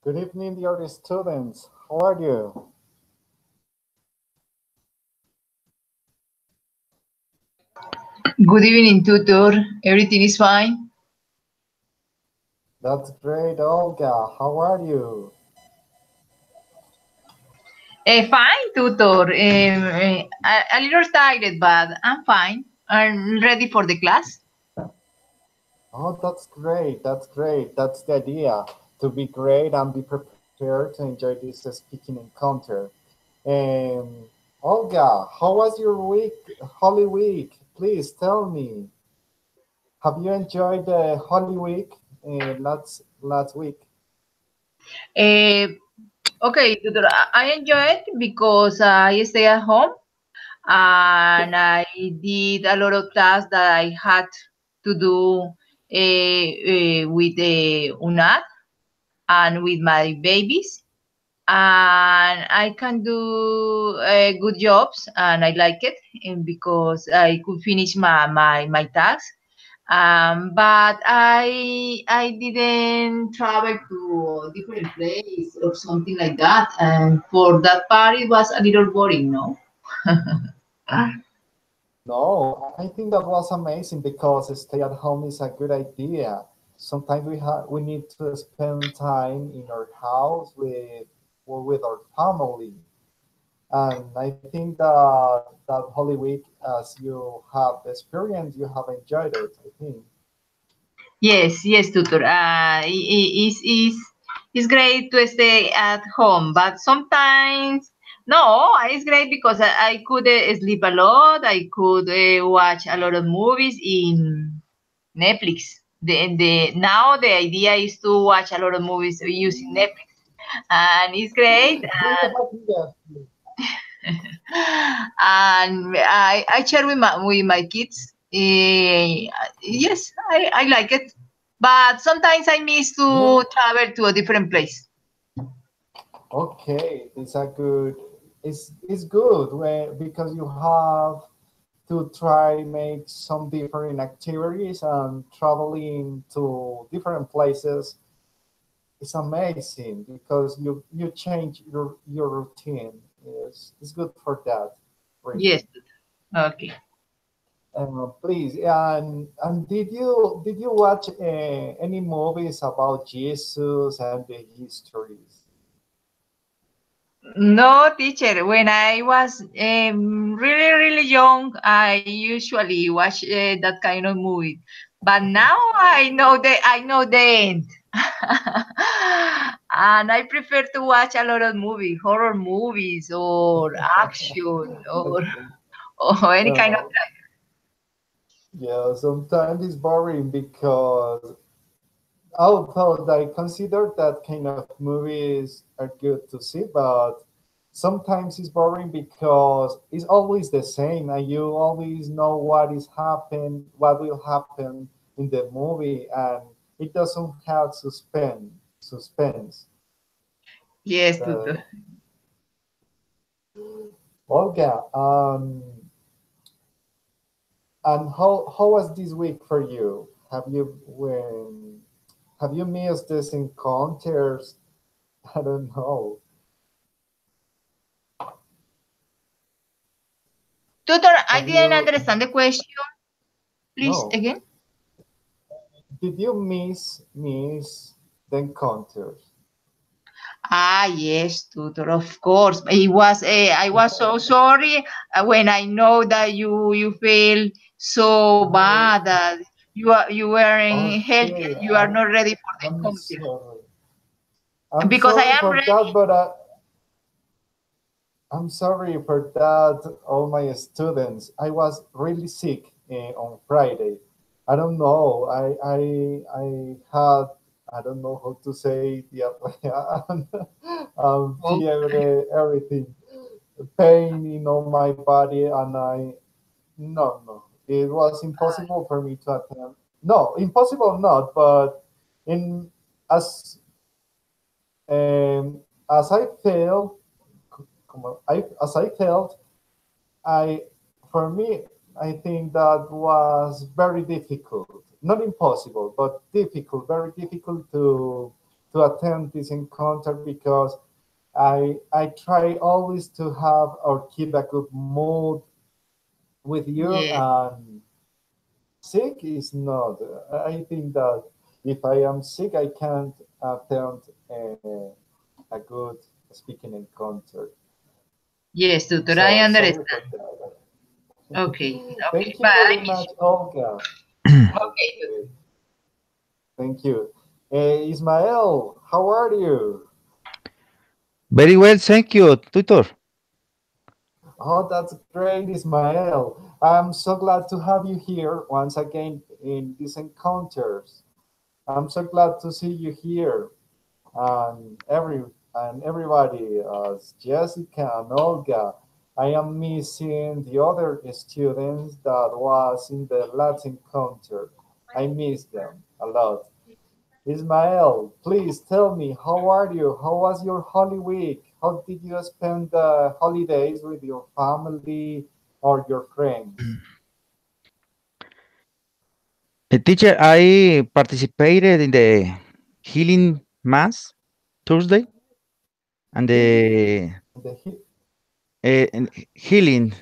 Good evening, dear students. How are you? Good evening, tutor. Everything is fine? That's great, Olga. How are you? Fine, tutor. A little tired, but I'm fine. I'm ready for the class. Oh, that's great. That's great. That's the idea. To be great and be prepared to enjoy this speaking encounter. Um, Olga, how was your week, Holy Week? Please tell me. Have you enjoyed the Holy Week last week? Uh, okay, tutor. I enjoy it because I stay at home and I did a lot of tasks that I had to do with UNAD and with my babies. And I can do good jobs, and I like it because I could finish my task. But I didn't travel to a different place or something like that, and for that part it was a little boring, no? No, I think that was amazing because stay at home is a good idea. Sometimes we need to spend time in our house with or with our family, and I think that Holy Week, as you have experienced, you have enjoyed it. I think. Yes, yes, tutor. It's great to stay at home, but sometimes no, it's great because I could sleep a lot. I could watch a lot of movies in Netflix. The now the idea is to watch a lot of movies using Netflix, and it's great. Bring the back here. And I share with my kids. Yes, I like it, but sometimes I miss Yeah. to travel to a different place. Okay, it's a good. It's good when because you have to try make some different activities and traveling to different places. It's amazing because you change your routine. It's good for that reason. Yes. Okay. Please, and did you watch any movies about Jesus and the histories? No, teacher. When I was really young, I usually watch that kind of movie. But now I know the end, and I prefer to watch a lot of movies, horror movies or action Okay. or any kind of. Uh, yeah, sometimes it's boring because although I consider that kind of movies are good to see, but sometimes it's boring because it's always the same and you always know what will happen in the movie, and it doesn't have suspense. Yes, Uh, tutor. Olga, and how was this week for you? Have you missed these encounters? I don't know. Tutor, I Have didn't you understand the question. Please no? again. Did you miss the encounters? Ah, yes, tutor, of course. It was. I was so sorry when I know that you feel so bad that you weren't healthy. Okay, You are not ready for the I'm encounter. sorry. I'm Because I sorry am for ready. that, but I'm sorry for that. All my students, I was really sick on Friday. I don't know. I had I don't know how to say diarrhea, Oh, fever, everything, pain in all my body, and no, it was impossible for me to attend. No, impossible not, but in as as I felt, as I felt, I for me, I think that was very difficult. Not impossible, but difficult. Very difficult to attend this encounter because I try always to have or keep a good mood with you, Yes, and sick is not. I think that if I am sick, I can't attend a good speaking encounter. yes, tutor, I So sorry for understand. that. Okay, okay, Thank but you I very miss much, Olga. you. Okay, Okay, thank you. Ismael, how are you? Very well, thank you, tutor. Oh, that's great, Ismael. I'm so glad to have you here once again in these encounters. I'm so glad to see you here, and everybody, Jessica and Olga. I am missing the other students that was in the last encounter. I miss them a lot. Ismael, please tell me, how are you? How was your Holy Week? How did you spend the holidays with your family or your friends? Teacher, I participated in the healing mass Thursday and the The he- healing,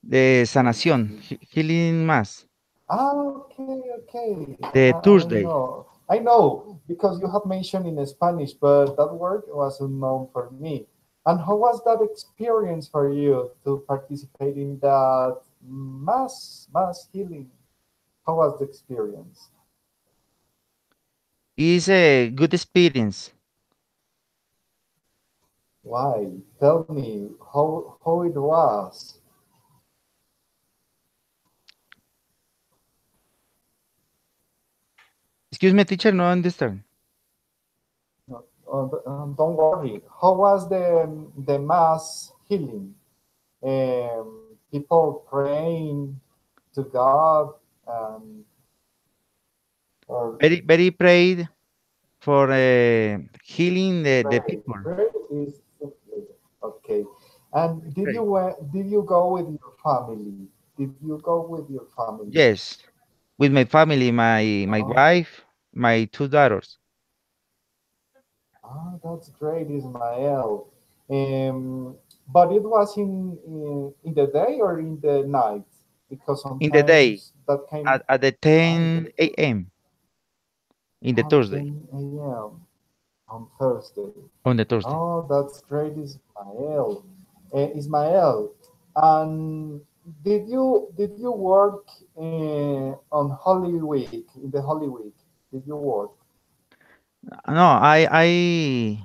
the sanación, healing mass, okay, okay. the I Thursday. know. I know because you have mentioned in Spanish, but that word was unknown for me. And how was that experience for you to participate in that mass healing? How was the experience? Is a good experience. Why? Tell me how it was. Excuse me, teacher, no understand. Don't worry. How was the mass healing? People praying to God, or Very prayed for healing the pray. people. Pray is simply okay. And Pray. did you go with your family? Did you go with your family? Yes, with my family, my Oh, wife, my two daughters. that's great, Ismael. But it was in the day or in the night? Because In the day sometimes that kind at the in the 10 day, a.m. in the Thursday, 10 a.m. on Thursday. on the Thursday. Oh, that's great, Ismael. Ismael, and did you work on Holy Week in the Holy Week? Did you work No, I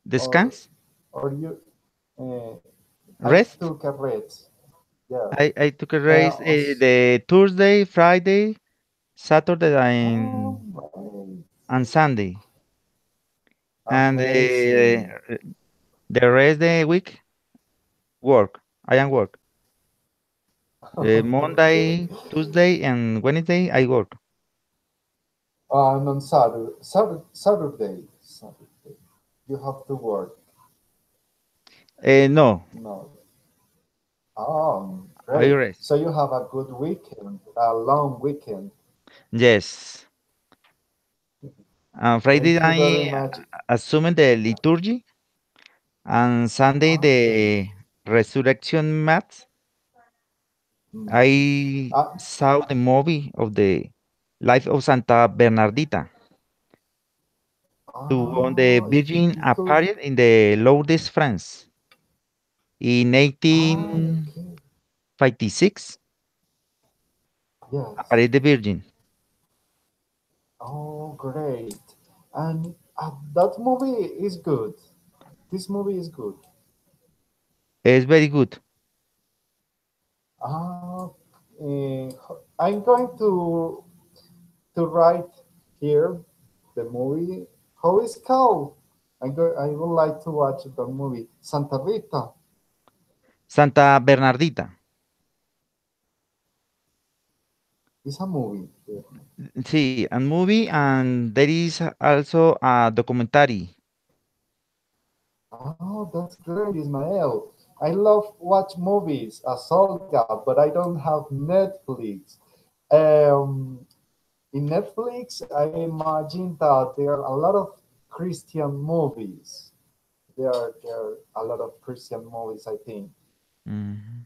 or descans, you? Uh, I rest. took a rest. Yeah. I took a rest the Thursday, Friday, Saturday, Oh, right. and Sunday, and Amazing. the rest the week work. I am work. Okay. Monday, Tuesday, and Wednesday I work. And on Saturday, you have to work. No, No. I Great. rest. So you have a good weekend, a long weekend. Yes. Friday Thank you very I much. assumed the liturgy, and Sunday Okay. the resurrection mass. Mm. I Uh, saw the movie of the life of Santa Bernardita, to when the Virgin you could. appeared in the Lourdes, France, in Okay. 1856. Yes. Appeared the Virgin. Oh, great. And that movie is good. This movie is good. It's very good. Uh, I'm going to write here the movie. How is called? I would like to watch the movie. Santa Rita. Santa Bernardita. It's a movie. See, a movie, and there is also a documentary. Oh, that's great, Ismael. I love watch movies as Olga, but I don't have Netflix. Um, in Netflix, I imagine that there are a lot of Christian movies. There are a lot of Christian movies, I think. Mhm.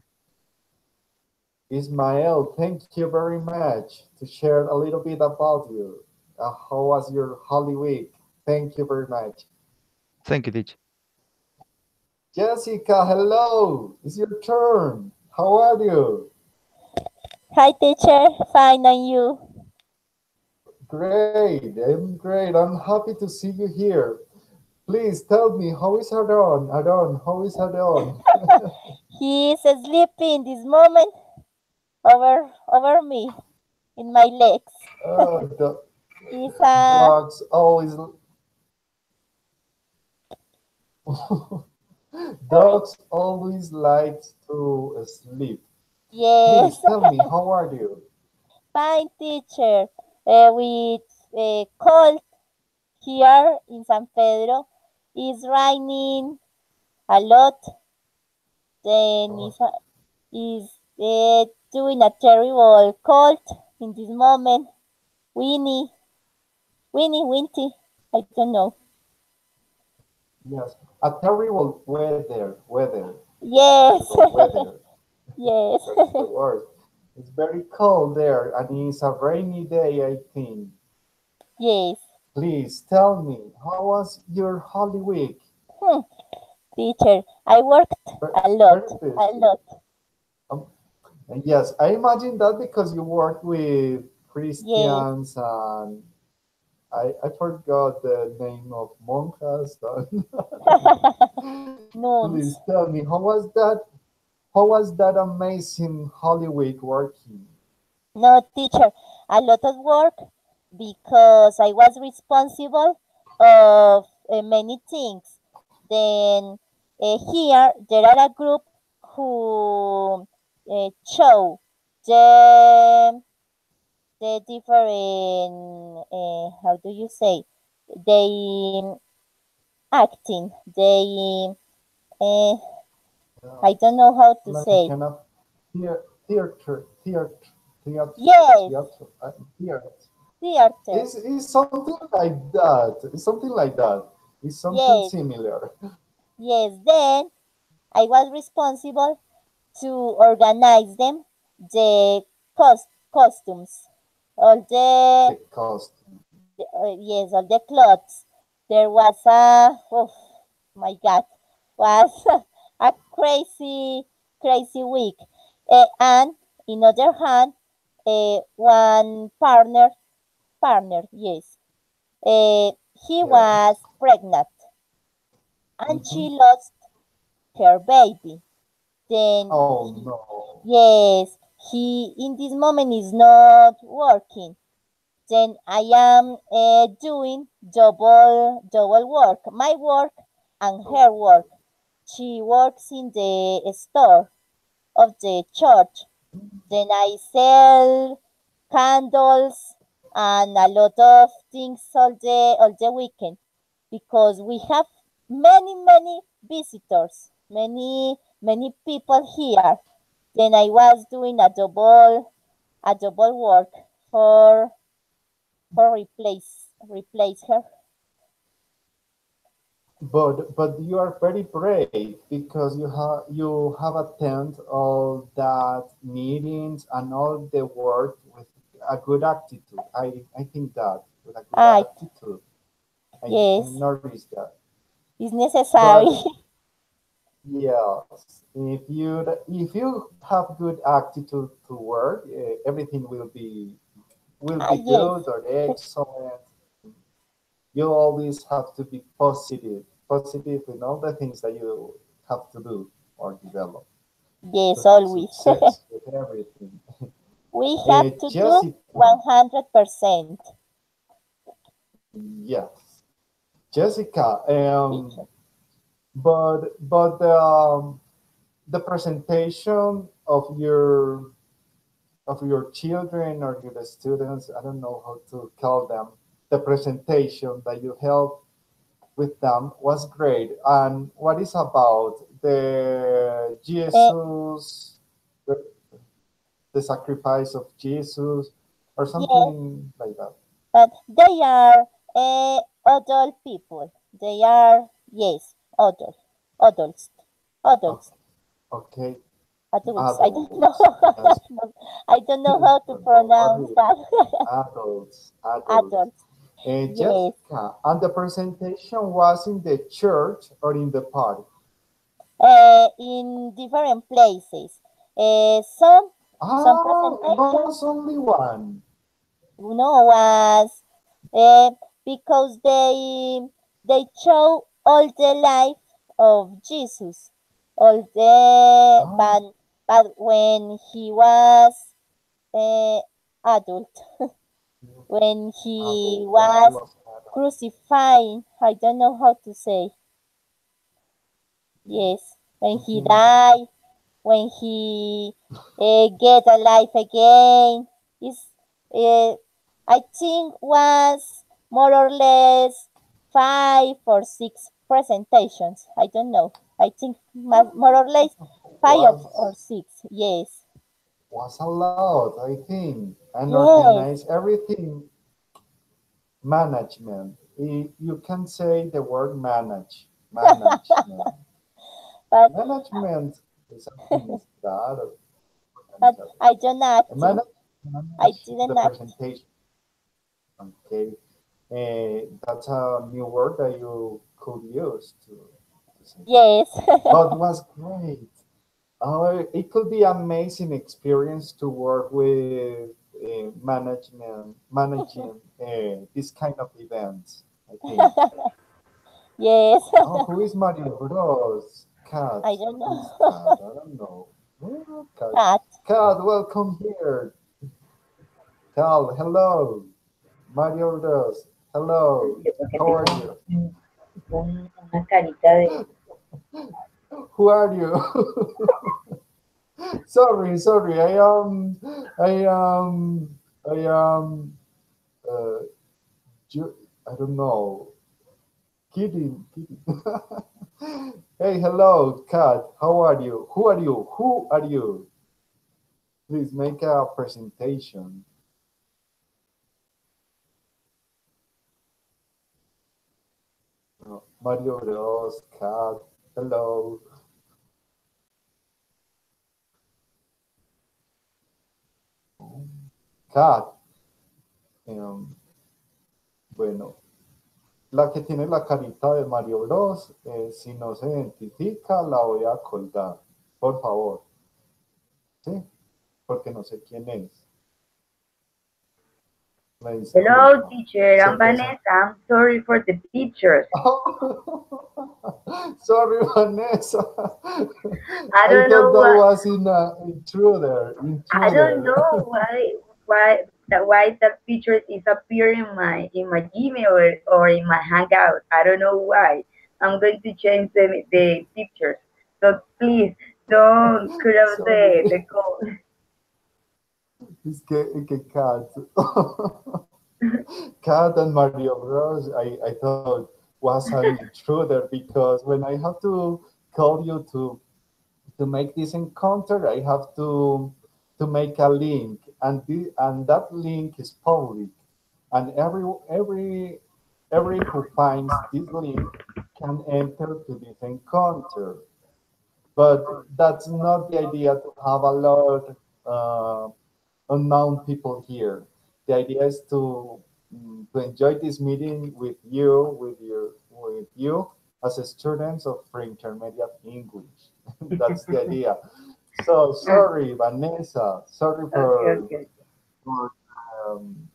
Ismael, thank you very much to share a little bit about you. How was your Holy Week? Thank you very much. Thank you, teacher. Jessica, hello. It's your turn. How are you? Hi, teacher. Fine, and you? Great. I'm great. I'm happy to see you here. Please tell me, how is Aaron? Aaron, how is Aaron? He is sleeping this moment over me in my legs. The He's dogs always dogs always like to sleep. yes, Please tell me, how are you? fine, teacher. With cold here in San Pedro, it's raining a lot. Then Oh, is doing a terrible cold in this moment. Winnie, Winty. I don't know. yes, a terrible weather, a Yes, terrible weather. yes, That's the word. It's very cold there, and it's a rainy day, I think. yes. Please tell me, how was your Holy Week? Hmm. Teacher, I worked Very a busy. lot. Um, yes, I imagine that because you work with Yes, Christians and I forgot the name of monjas. Please nuns. tell me, how was that? How was that amazing Holy Week working? No, teacher, a lot of work because I was responsible of many things. Then here there are a group who show the different how do you say they acting they uh, Uh, I don't know how to like a say. kind of theater, theater, Yes, theater, theater. theater. It's something like that. It's something like that. It's something Yes, similar. yes. Then I was responsible to organize them, the costumes, all The the, costume. yes, all the clothes. There was a, oh my God, was a crazy week. And in other hand, one partner, yes, uh, he Yes. was pregnant and Hmm. she lost her baby. Then Oh no. yes, he in this moment is not working. Then I am doing double work, my work and her work. She works in the store of the church. Then I sell candles and a lot of things all the weekend because we have many visitors, many people here. Then I was doing a double work for replace her. But you are very brave because you have attended all that meetings and all the work with a good attitude. I think that with a good Ah, attitude. I yes, noticed that. it's necessary. But yes, if you have good attitude to work, everything will be Yes, good or excellent. You always have to be positive in all the things that you have to do or develop to yes, have always. success with everything. We have to do Jessica, 100%. yes, Jessica. Teacher. But the presentation of your children or your students, I don't know how to call them, the presentation that you held with them was great. And what is about the Uh, Jesus, the, the sacrifice of Jesus? or Yes, something like that. but they are adult people. They are, yes, adults, O- adults, Okay, adults. I don't know. adults. Yes. I don't know how to Don't pronounce worry. that. Adults, adults. Adults. Yes, Jessica, and the presentation was in the church or in the park? in different places. Some Ah, presentation was only one. was uh, because they show all the life of Jesus, all the Oh, but when he was uh, adult, when he adult, when he was was adult. crucified, I don't know how to say. Yes, when he Mhm. died, when he get alive again. Is I think was more or less 5 or 6 presentations. I don't know. I think more or less five or Was six. Yes. was a lot, I think, and Yes. organize everything. Management. You can say the word management. but Management is something is that but organization. I don't acting. I Manage the didn't act. presentation. Okay, that's a new word that you could use to say that. Yes. But it was great. Oh, it could be amazing experience to work with managing this kind of events. I think. Yes. Oh, who is Mario Bros? Cat. I don't Who is know. Cat? I don't know. Oh, Cat. Cat. Cat, welcome here. Cal, hello. Mario Bros. Hello. Yo porque How estoy are you? con una carita de... Who are you? Sorry. I am. Uh, I don't know. Kidding. Hey, hello, Cat. How are you? Who are you? Who are you? Please make a presentation. Mario Bros. Cat. Hello. Cat. Um, bueno, la que tiene la carita de Mario Bros. Si no se identifica, la voy a colgar. Por favor. ¿Sí? Porque no sé quién es. Me Hello, disculpa. teacher. Se I'm presenta. Vanessa. I'm sorry for the pictures. Oh, sorry, Vanessa. I I don't thought know that why. was in intruder. I don't Intruder. know why that picture is appearing in my Gmail or in my Hangout. I don't know why. I'm going to change the pictures. So please don't cut off the Sorry. call. Es que Cat. Cat and Mario Bros. I thought was an intruder because when I have to call you to make this encounter, I have to make a link, and that link is public, and every who finds this link can enter to this encounter. But that's not the idea to have a lot uh, unknown people here. The idea is to enjoy this meeting with you as a students of pre-intermediate English. That's the idea. So sorry, Vanessa. Sorry Okay, okay. for um,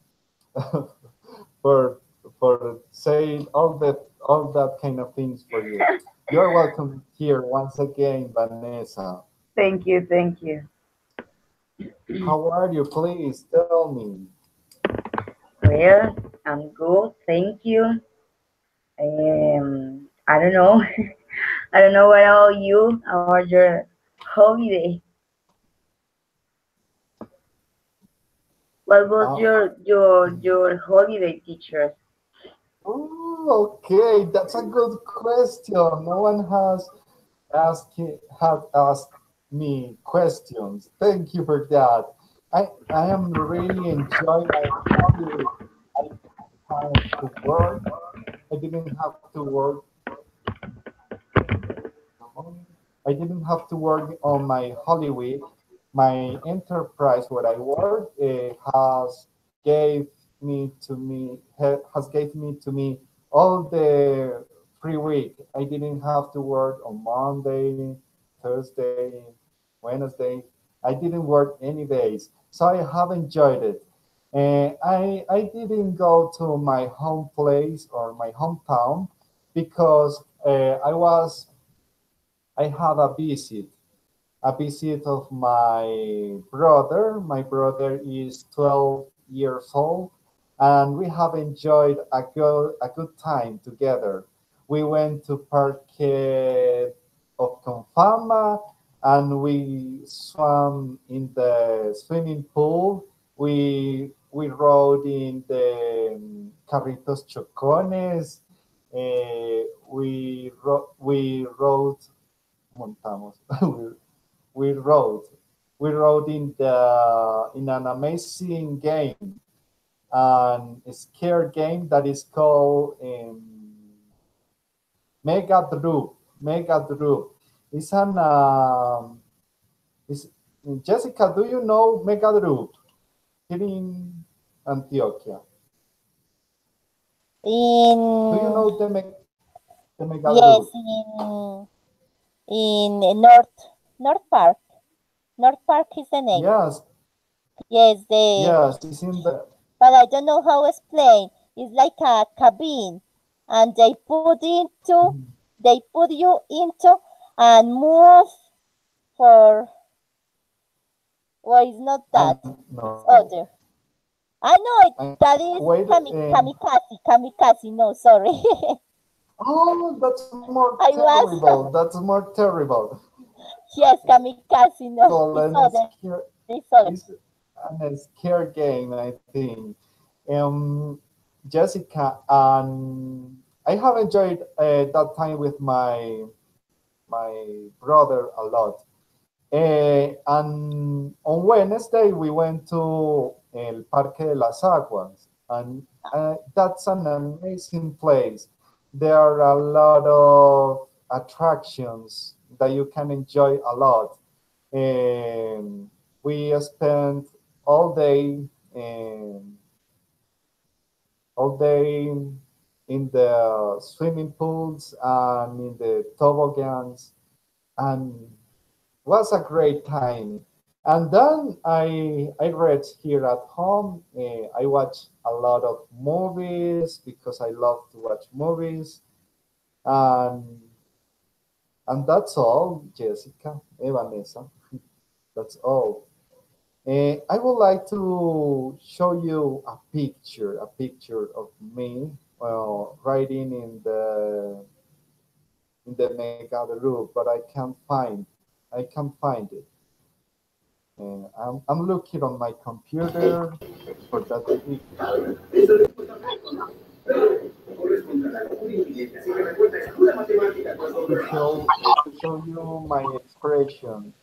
for for saying all that kind of things for you. You're welcome here once again, Vanessa. Thank you, thank you. How are you? Please tell me. Well, I'm good, thank you. I don't know. I don't know what about you or your holiday. What was Uh, your holiday teachers? oh, okay, that's a good question. No one has asked me questions. Thank you for that. I am really enjoying my holiday. I have to work. I didn't have to work. I didn't have to work on my Holy Week. My enterprise where I work has gave has gave me to me all the free week. I didn't have to work on Monday, Thursday, Wednesday. I didn't work any days, so I have enjoyed it. And I didn't go to my home place or my hometown because I had a visit of my brother. My brother is 12 years old, and we have enjoyed a good time together. We went to Parque of Confama, and we swam in the swimming pool. We rode in the carritos chocones. We rode montamos. we rode. We rode in an amazing game, an scare game that is called Mega Droop. Mega Droop. It's an it's, Jessica, do you know Mega Droop here in Antioquia? Do you In know the Mega yes, Droop? in North Park. North Park is the name. Yes, Yes, the yes, it's in the but I don't know how to explain. It's like a cabin, and they put you into and move for. Well, it's not that. It's no. other. I know it. That is Wait, kamikaze. Kamikaze. No, sorry. oh, that's more I terrible. was That's more terrible. yes, kamikaze. No, Called it's an other. scare, It's other. it's an scare game, I think. Jessica, and I have enjoyed that time with my brother a lot. And on Wednesday we went to El Parque de las Aguas, and that's an amazing place. There are a lot of attractions that you can enjoy a lot. We spent all day, um, all day in the swimming pools and in the toboggans, and was a great time. And then I read here at home. I watch a lot of movies because I love to watch movies, and that's all, Jessica, Vanessa. That's all. I would like to show you a picture of me riding in the Mega Loop, but I can't find it. I'm looking on my computer for that picture to show you my expression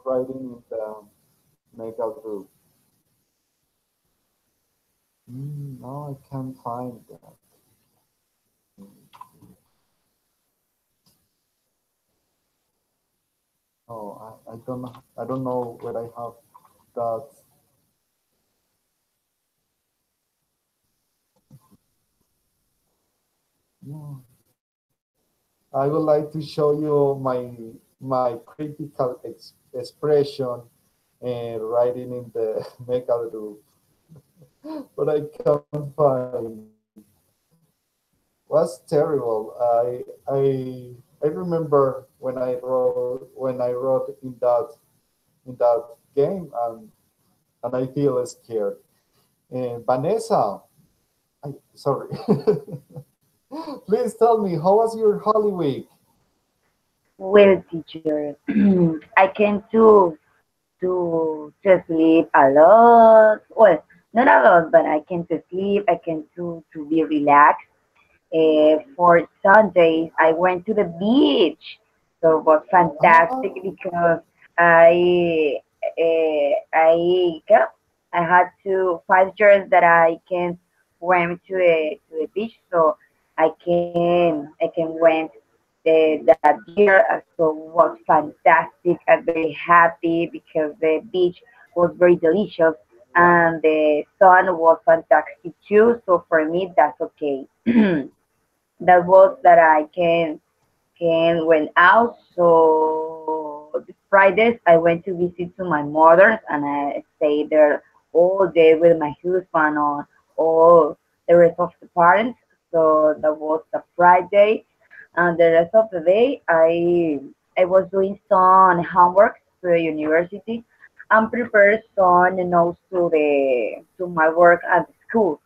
riding in the Mega Loop. No, I can't find that. Oh, I don't know where I have that. No. I would like to show you my critical expression writing in the Mega Loop, but I can't find. Was terrible. I remember when I wrote in that game, and I feel scared. Vanessa, sorry. Please tell me, how was your Holy Week? Well, teacher, I came to sleep a lot. Well, not a lot, but I came to sleep. I came to be relaxed. For Sundays, I went to the beach. So it was fantastic Ah, because I I had to 5 years that I can went to the beach, so I can went that year. So was fantastic. I'm very happy because the beach was very delicious and the sun was fantastic too. So for me, that's okay. That was that I can went out. So the Fridays I went to visit to my mother's and I stayed there all day with my husband on all the rest of the parents. So that was the Friday, and the rest of the day I was doing some homework to the university and prepared some notes to my work at the school.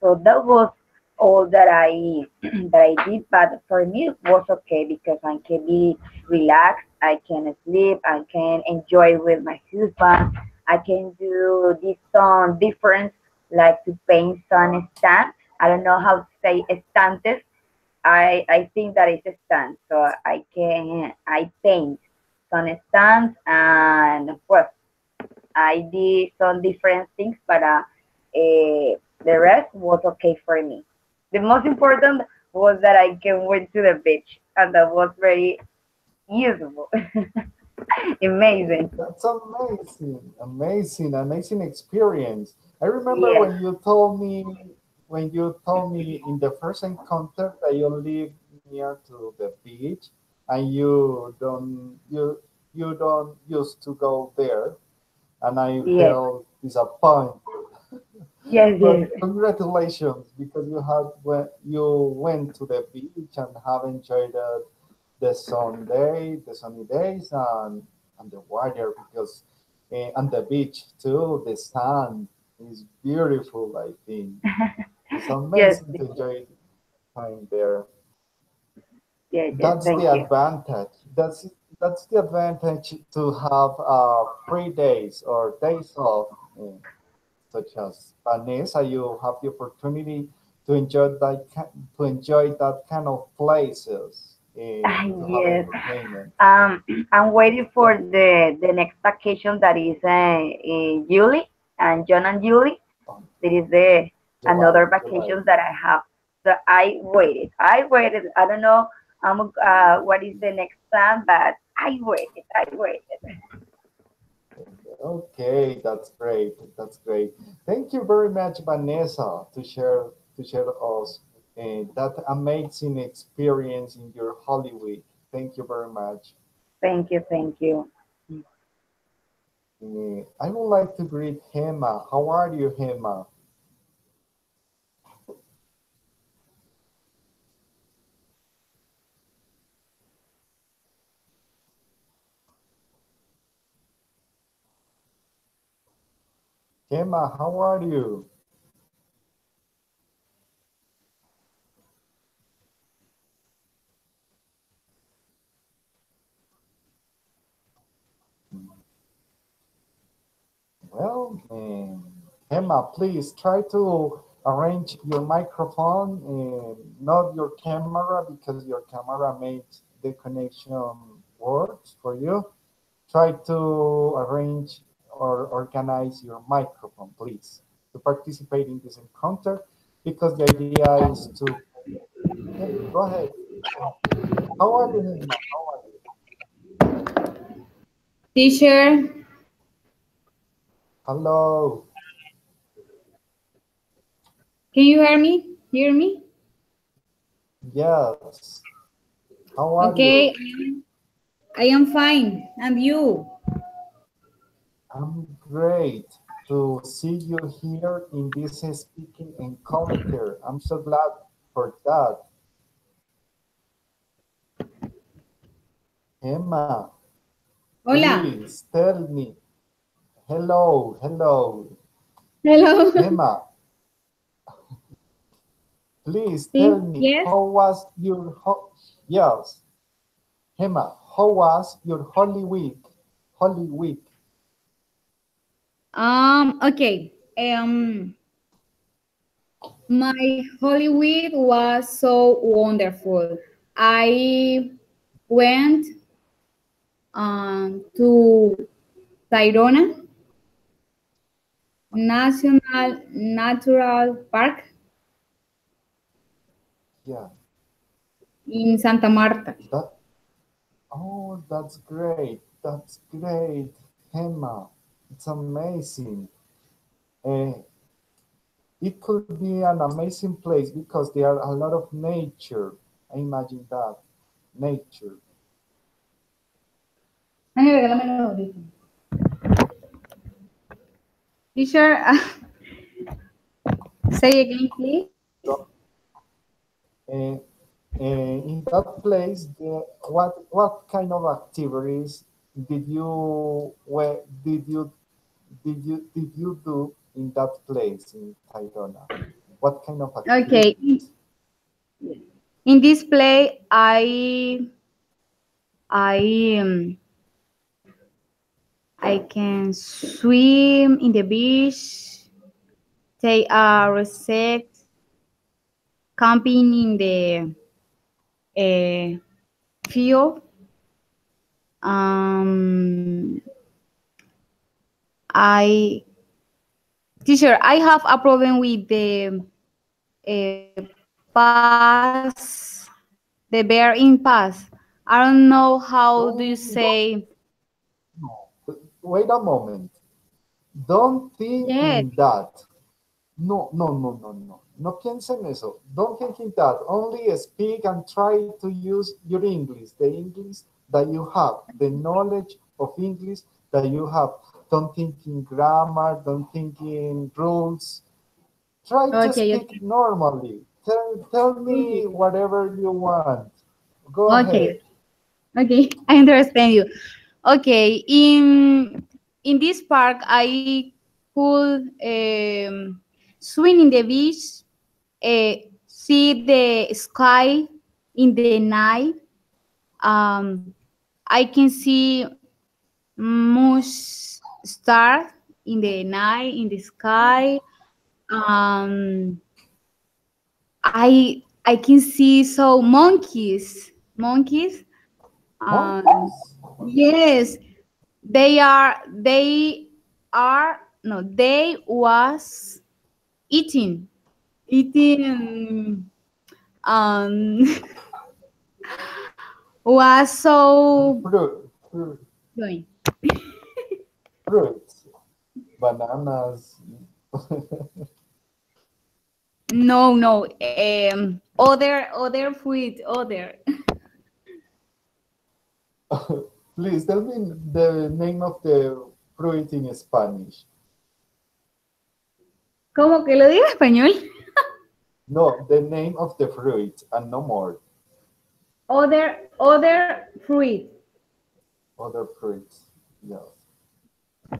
So that was all that I that I did, but for me it was okay because I can be relaxed, I can sleep, I can enjoy with my husband, I can do this some difference like to paint some stand. I don't know how to say estantes. I think that it's a stand, so I paint some stands and well I did some different things, but the rest was okay for me. The most important was that I can went to the beach, and that was very useful, amazing. That's amazing, amazing, amazing experience. I remember Yes, when you told me in the first encounter that you live near to the beach and you don't used to go there, and I yes, felt disappointed. yes, yes. But congratulations because you went to the beach and have enjoyed the sunny days and the water because and the beach too. The sun is beautiful. I think it's Yes, amazing to enjoy time there. yes, yes. That's Thank the you. advantage. That's the advantage to have 3 days or days off. Such as Vanessa, you have the opportunity to enjoy that kind of places to have Yes. entertainment. Um, I'm waiting Yeah, for the next vacation that is in July and John and Julie. um, There is the July, another July. vacation that I have. So I waited. I waited. I don't know what is the next plan, but I waited. I waited. Okay, that's great. That's great. Thank you very much, Vanessa, to share us that amazing experience in your Holy Week. Thank you very much. Thank you. Thank you. I would like to greet Hema. How are you, Hema? Hema, how are you? Well, Emma, please try to arrange your microphone and not your camera because your camera makes the connection works for you. Try to arrange or organize your microphone, please, to participate in this encounter because the idea is to. Yeah, go ahead. How are you, Emma? How are you? Teacher, Hello. can you hear me? Hear me? Yes. How are Okay, you? I am fine. And you? I'm great to see you here in this speaking encounter. I'm so glad for that. Emma, Hola. please tell me. Hello, hello. Hello. Emma, please tell Sí, me yes. how was yes. Emma, how was your Holy Week? Holy Week. Okay. My Holy Week was so wonderful. I went to Tayrona National Natural Park Yeah. in Santa Marta. That. Oh, that's great. That's great, Emma. It's amazing. Uh, it could be an amazing place because there are a lot of nature. I imagine that nature. Ay, regálame los audífonos. Teacher, say again, please. So, uh, in that place, what kind of activities did you where did you do in that place in Tayrona? What kind of Okay. activities? In this play, I I can swim in the beach, take a receipt, camping in the field. Um, I Teacher, I have a problem with the pass, the bear in pass. I don't know how do you Oh, say wait a moment. Don't think yes. in that. No, no, no, no, no. No piensa en eso. Don't think in that. Only speak and try to use your English, the English that you have, the knowledge of English that you have. Don't think in grammar, don't think in rules. Try to Okay, speak normally. Tell me okay, whatever you want. Go ahead. okay, okay. I understand you. Okay, in this park, I could swim in the beach, see the sky in the night. Um, I can see much stars in the night in the sky. Um, I can see so monkeys. Monkeys? Yes, they are no, they was eating um was so Fruit, doing. fruits, bananas. No, other fruit, other. Please tell me the name of the fruit in Spanish. ¿Cómo que lo digo en español? No, the name of the fruit and no more. Other fruit. Other fruits. Yeah.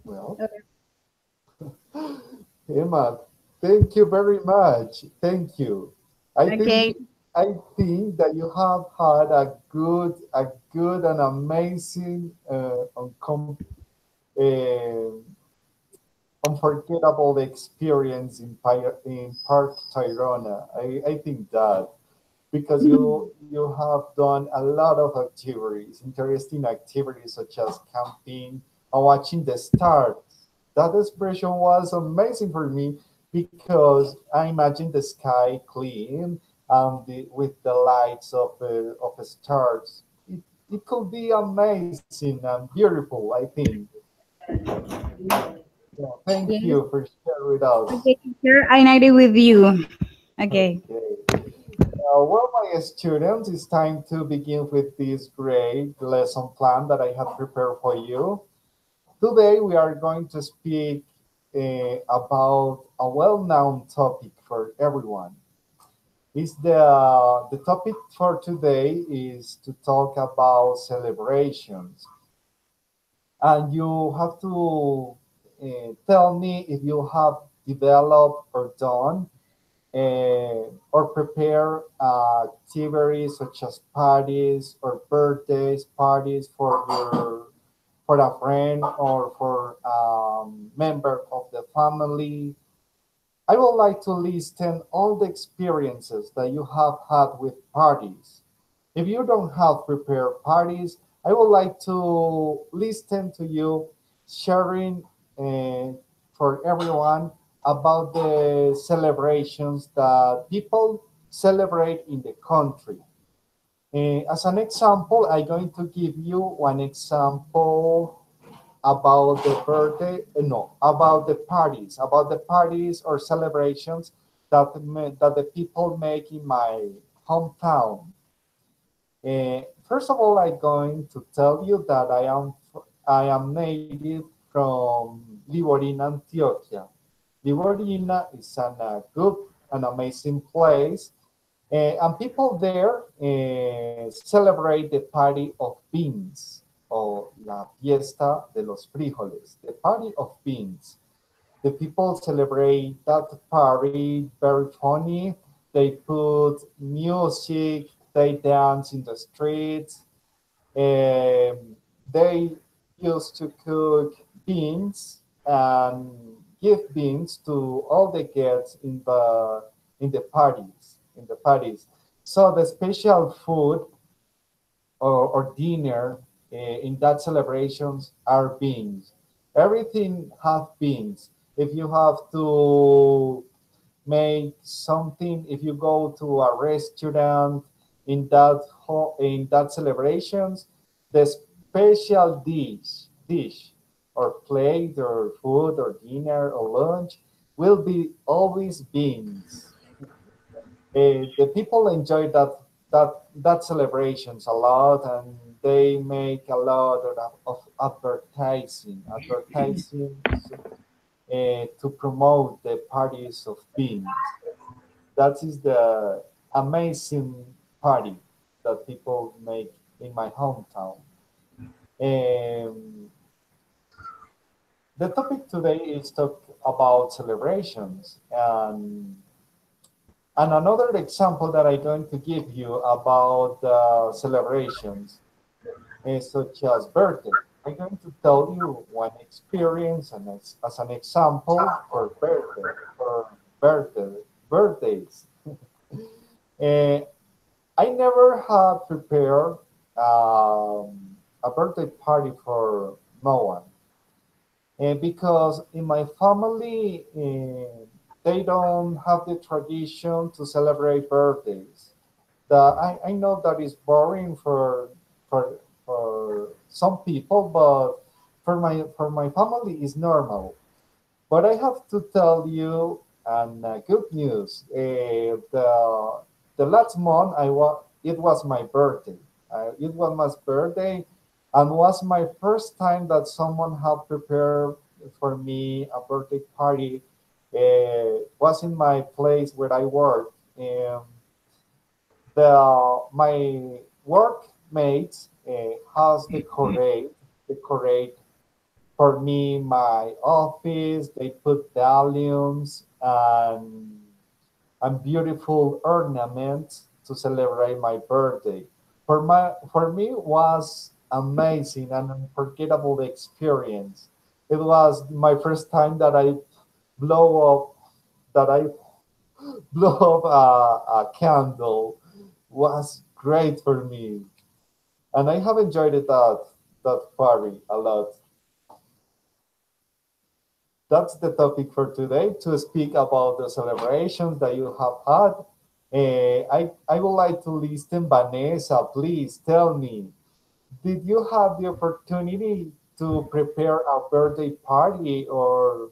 Well, Emma, thank you very much. Thank you. I Okay. think I think that you have had a good and amazing uh, unforgettable experience in Park Tyrona. I think that because you have done a lot of activities, interesting activities such as camping and watching the stars. That expression was amazing for me because I imagine the sky clean with the lights of the stars. It could be amazing and beautiful, I think. Yeah, thank Yes. you for sharing with us. Okay, teacher, I agree with you. Okay. Okay. Well, my students, it's time to begin with this great lesson plan that I have prepared for you. Today, we are going to speak about a well-known topic for everyone. The topic for today is to talk about celebrations, and you have to tell me if you have developed or done or prepare activities such as parties or birthdays parties for a friend or for a member of the family. I would like to listen all the experiences that you have had with parties. If you don't have prepared parties, I would like to listen to you sharing for everyone about the celebrations that people celebrate in the country. As an example, I'm going to give you one example about the birthday, no, about the parties or celebrations that that the people make in my hometown. First of all, I'm going to tell you that I am native from Livorina, Antioquia. Livorina is a good and amazing place, and people there celebrate the party of beans, or la fiesta de los frijoles, the party of beans. The people celebrate that party very funny. They put music, they dance in the streets, they used to cook beans and give beans to all the guests in the parties. So the special food or dinner in that celebrations are beans. Everything have beans. If you have to make something, if you go to a restaurant in that celebrations, the special dish or plate or food or dinner or lunch will be always beans. The people enjoy that celebrations a lot, and they make a lot of advertising to promote the parties of beans. That is the amazing party that people make in my hometown. Um, the topic today is talk about celebrations, and another example that I'm going to give you about celebrations is such as birthday. I'm going to tell you one experience and as an example for birthdays. Uh, I never had prepared a birthday party for no one, because in my family they don't have the tradition to celebrate birthdays. I know that is boring for some people, but for my family is normal. But I have to tell you, and good news. The last month it was my birthday. It was my birthday, and was my first time that someone had prepared for me a birthday party. Was in my place where I work. My workmates has decorate for me my office. They put balloons and beautiful ornaments to celebrate my birthday. For me was amazing and unforgettable experience. It was my first time blow up that I blow up a candle. Was great for me, and I have enjoyed that party a lot. That's the topic for today, to speak about the celebrations that you have had. I would like to listen, Vanessa. Please tell me, did you have the opportunity to prepare a birthday party or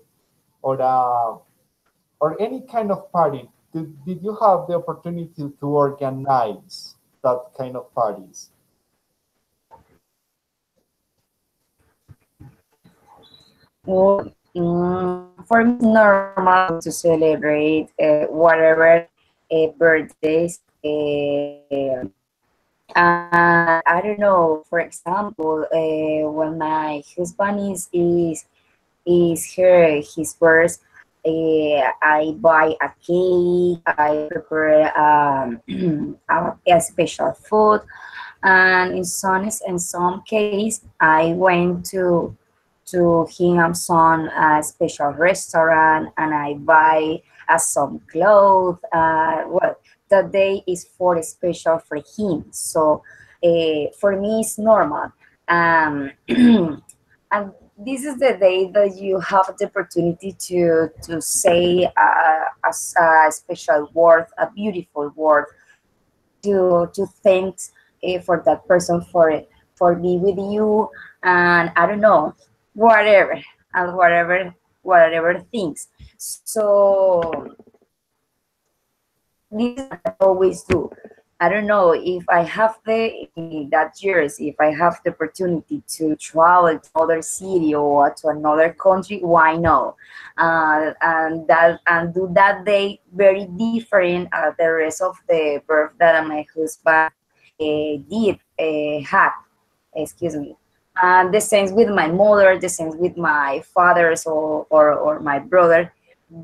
or any kind of party? Did you have the opportunity to organize that kind of parties? Well, for me, it's normal to celebrate whatever birthdays. I don't know. For example, when my husband is here his birth, I buy a cake. I prepare a special food, and in some case, I went to him some special restaurant, and I buy some clothes. Well, that day is for special for him. So for me, it's normal. Um, and this is the day that you have the opportunity to say a special word, a beautiful word, to thank for that person for be with you, and I don't know, whatever, and whatever things. So this is what I always do. I don't know if I have the in that years, if I have the opportunity to travel to another city or to another country, why no? And do that day very different the rest of the birth that my husband did had. Excuse me. The same with my mother, the same with my fathers or my brother.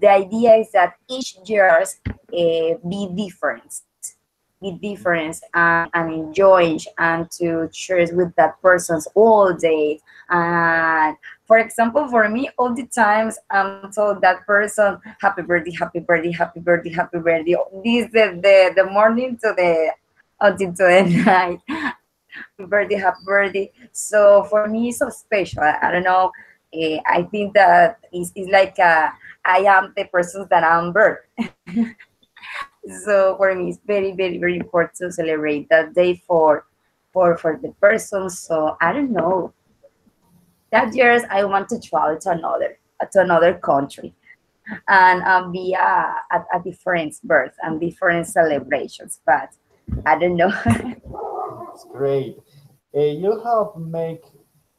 The idea is that each years be different and enjoy and to share with that persons all day. And for example, for me, all the times I'm told that person happy birthday, happy birthday, happy birthday, happy birthday. This the morning to the until to the night. Happy birthday, happy birthday. So for me, it's so special. I don't know. I think that it's like I am the person that I'm birth. So for me, it's very, very, very important to celebrate that day for the person. So I don't know. That years I want to travel to another country and be a different birth and different celebrations. But I don't know. It's great. You have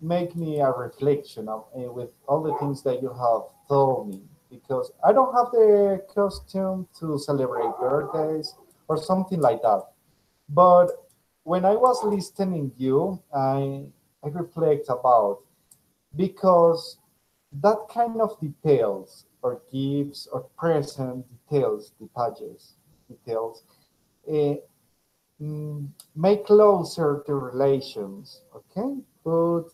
make me a reflection of with all the things that you have told me because I don't have the costume to celebrate birthdays or something like that. But when I was listening you, I reflect about because that kind of details or gifts or present details, uh, make closer to relations. Okay, put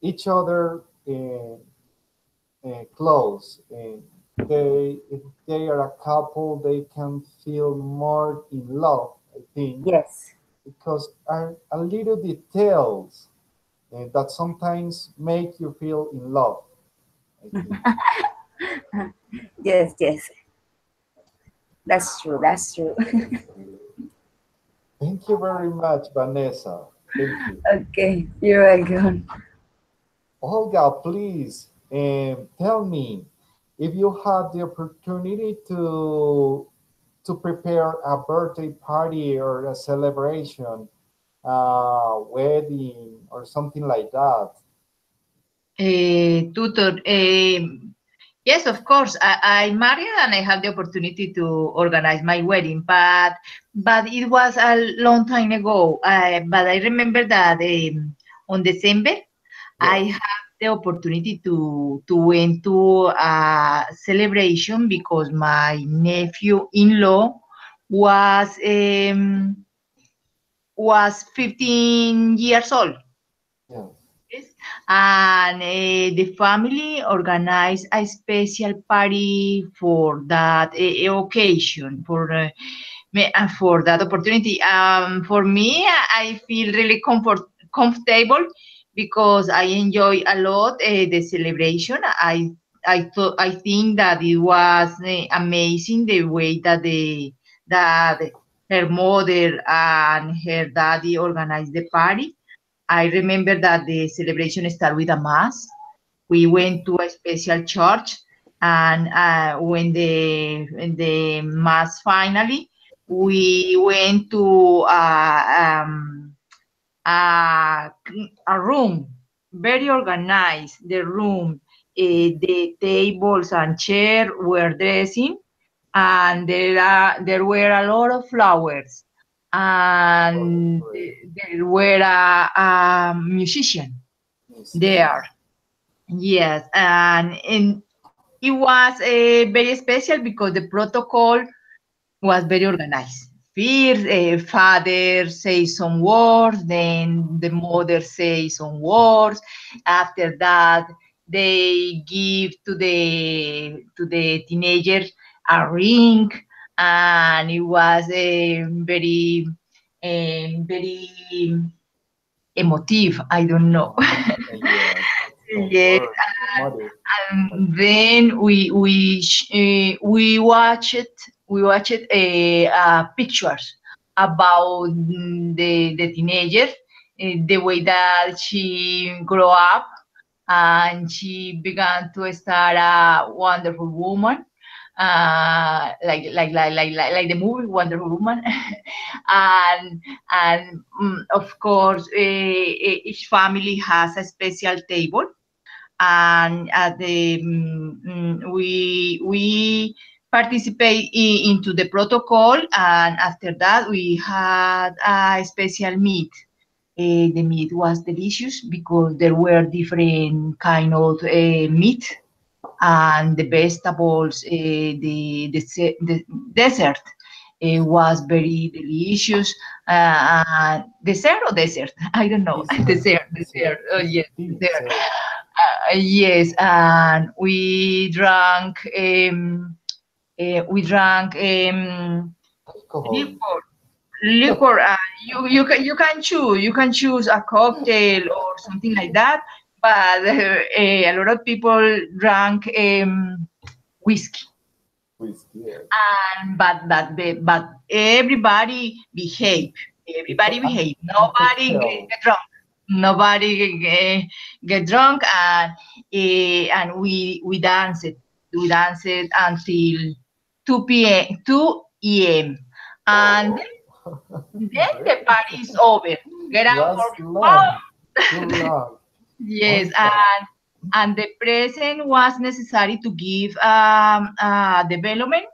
each other close. If they are a couple, they can feel more in love. I think Yes. because are a little details that sometimes make you feel in love. I think. Yes, yes. That's true. That's true. Thank you very much, Vanessa. Thank you. Okay, you're welcome. Olga, please tell me if you had the opportunity to prepare a birthday party or a celebration, wedding or something like that. Tutor, yes, of course. I married and I had the opportunity to organize my wedding, but it was a long time ago. But I remember that on December I Yeah. had the opportunity to went to a celebration because my nephew-in-law was 15 years old. Yeah. Yes. And the family organized a special party for that occasion, for that opportunity. For me, I feel really comfortable because I enjoy a lot the celebration. I think that it was amazing the way that her mother and her daddy organized the party. I remember that the celebration started with a mass. We went to a special church, and when the mass finally, we went to a, a room, very organized. The room, the tables and chairs were dressing, and there were a lot of flowers, Oh, and great. there were a musician Musician. there. Yes, and it was very special because the protocol was very organized. First, father says some words, then the mother says some words. After that, they give to the teenager a ring, and it was very emotive. I don't know. Yes. Yes, or the motive. and then we watched pictures about the teenager, the way that she grew up, and she began to start a wonderful woman, like the movie Wonder Woman, and of course each family has a special table, and at the we participate into the protocol, and after that we had a special meat. The meat was delicious because there were different kind of meat and the vegetables. The dessert was very delicious. Dessert or dessert? I don't know. Dessert, Dessert. Oh yes, dessert. dessert. Yes, and we drank Alcohol. liquor. You can choose a cocktail or something like that, but a lot of people drank whiskey. Whiskey. Yeah. And but everybody behave. Everybody behave. And Nobody cocktail. get drunk. Nobody get drunk, and we danced. We danced until 2 p.m. 2 a.m. And then the Great. party is over. Get out Was for long. Too long. yes, Okay. and the present was necessary to give development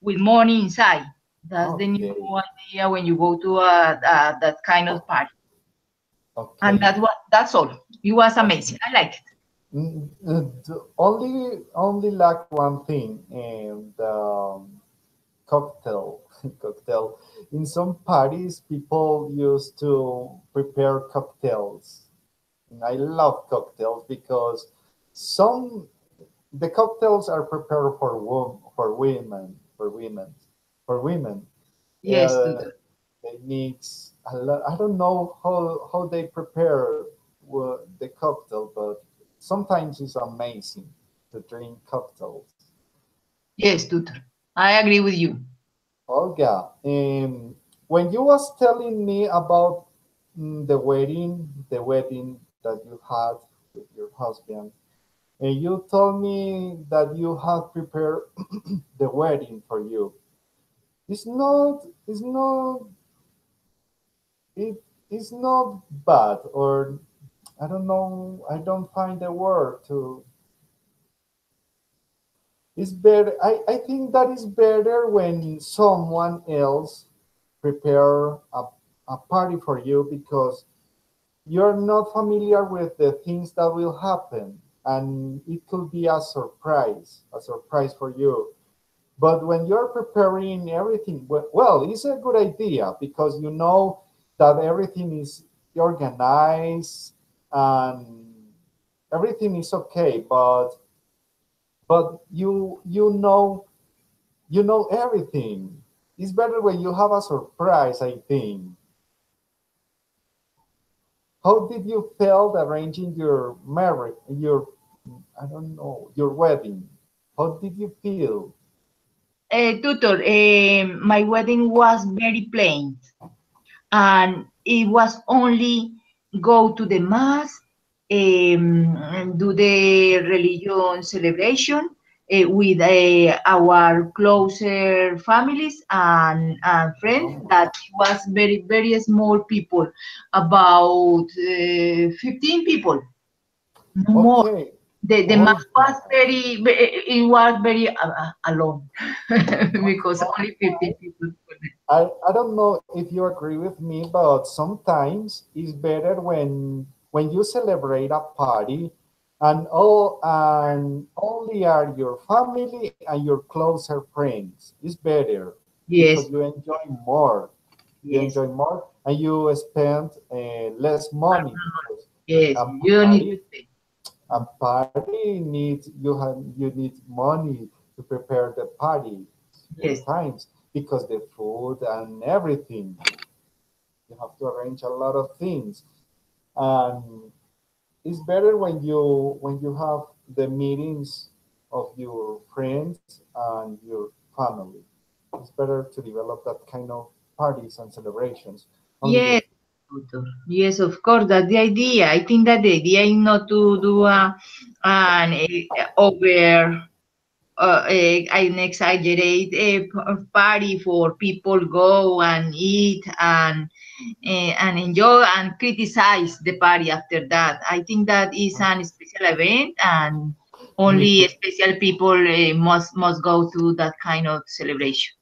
with money inside. That's the new Okay. idea when you go to that kind of party. And Okay. that's all. It was amazing. I like it. Only like one thing, and cocktail. Cocktail. In some parties, people used to prepare cocktails, and I love cocktails because some the cocktails are prepared for women, for women. Yes, Uh, they mix a lot. I don't know how they prepare the cocktail, but sometimes it's amazing to drink cocktails. yes, tutor. I agree with you. Olga, when you was telling me about the wedding that you had with your husband, and you told me that you have prepared the wedding for you. It's not it is not bad, or I don't know, I don't find the word to. It's better. I think that is better when someone else prepare a party for you, because you're not familiar with the things that will happen, and it could be a surprise for you. But when you're preparing everything, well, it's a good idea because you know that everything is organized and everything is okay. But you know everything. It's better when you have a surprise, I think. How did you feel arranging your marriage, your I don't know, your wedding? How did you feel? Tutor, my wedding was very plain, and it was only go to the mass, do the religion celebration with our closer families and friends. Oh, That was very very small people, about 15 people, no more. okay. The Oh, mass was it was very alone because only 15 people. I don't know if you agree with me, but sometimes it's better when you celebrate a party and only are your family and your closer friends. It's better because Yes, you enjoy more. You yes, enjoy more and you spend less money because yes. a You need to party stay. a party needs you need money to prepare the party Yes, sometimes because the food and everything you have to arrange a lot of things, and it's better when you have the meetings of your friends and your family. It's better to develop that kind of parties and celebrations only with. Yes, Tutor. Yes, of course, that's the idea. I think that the idea is not to do an over an exaggerate party for people go and eat and enjoy and criticize the party after that. I think that is an special event and only special people must go to that kind of celebration.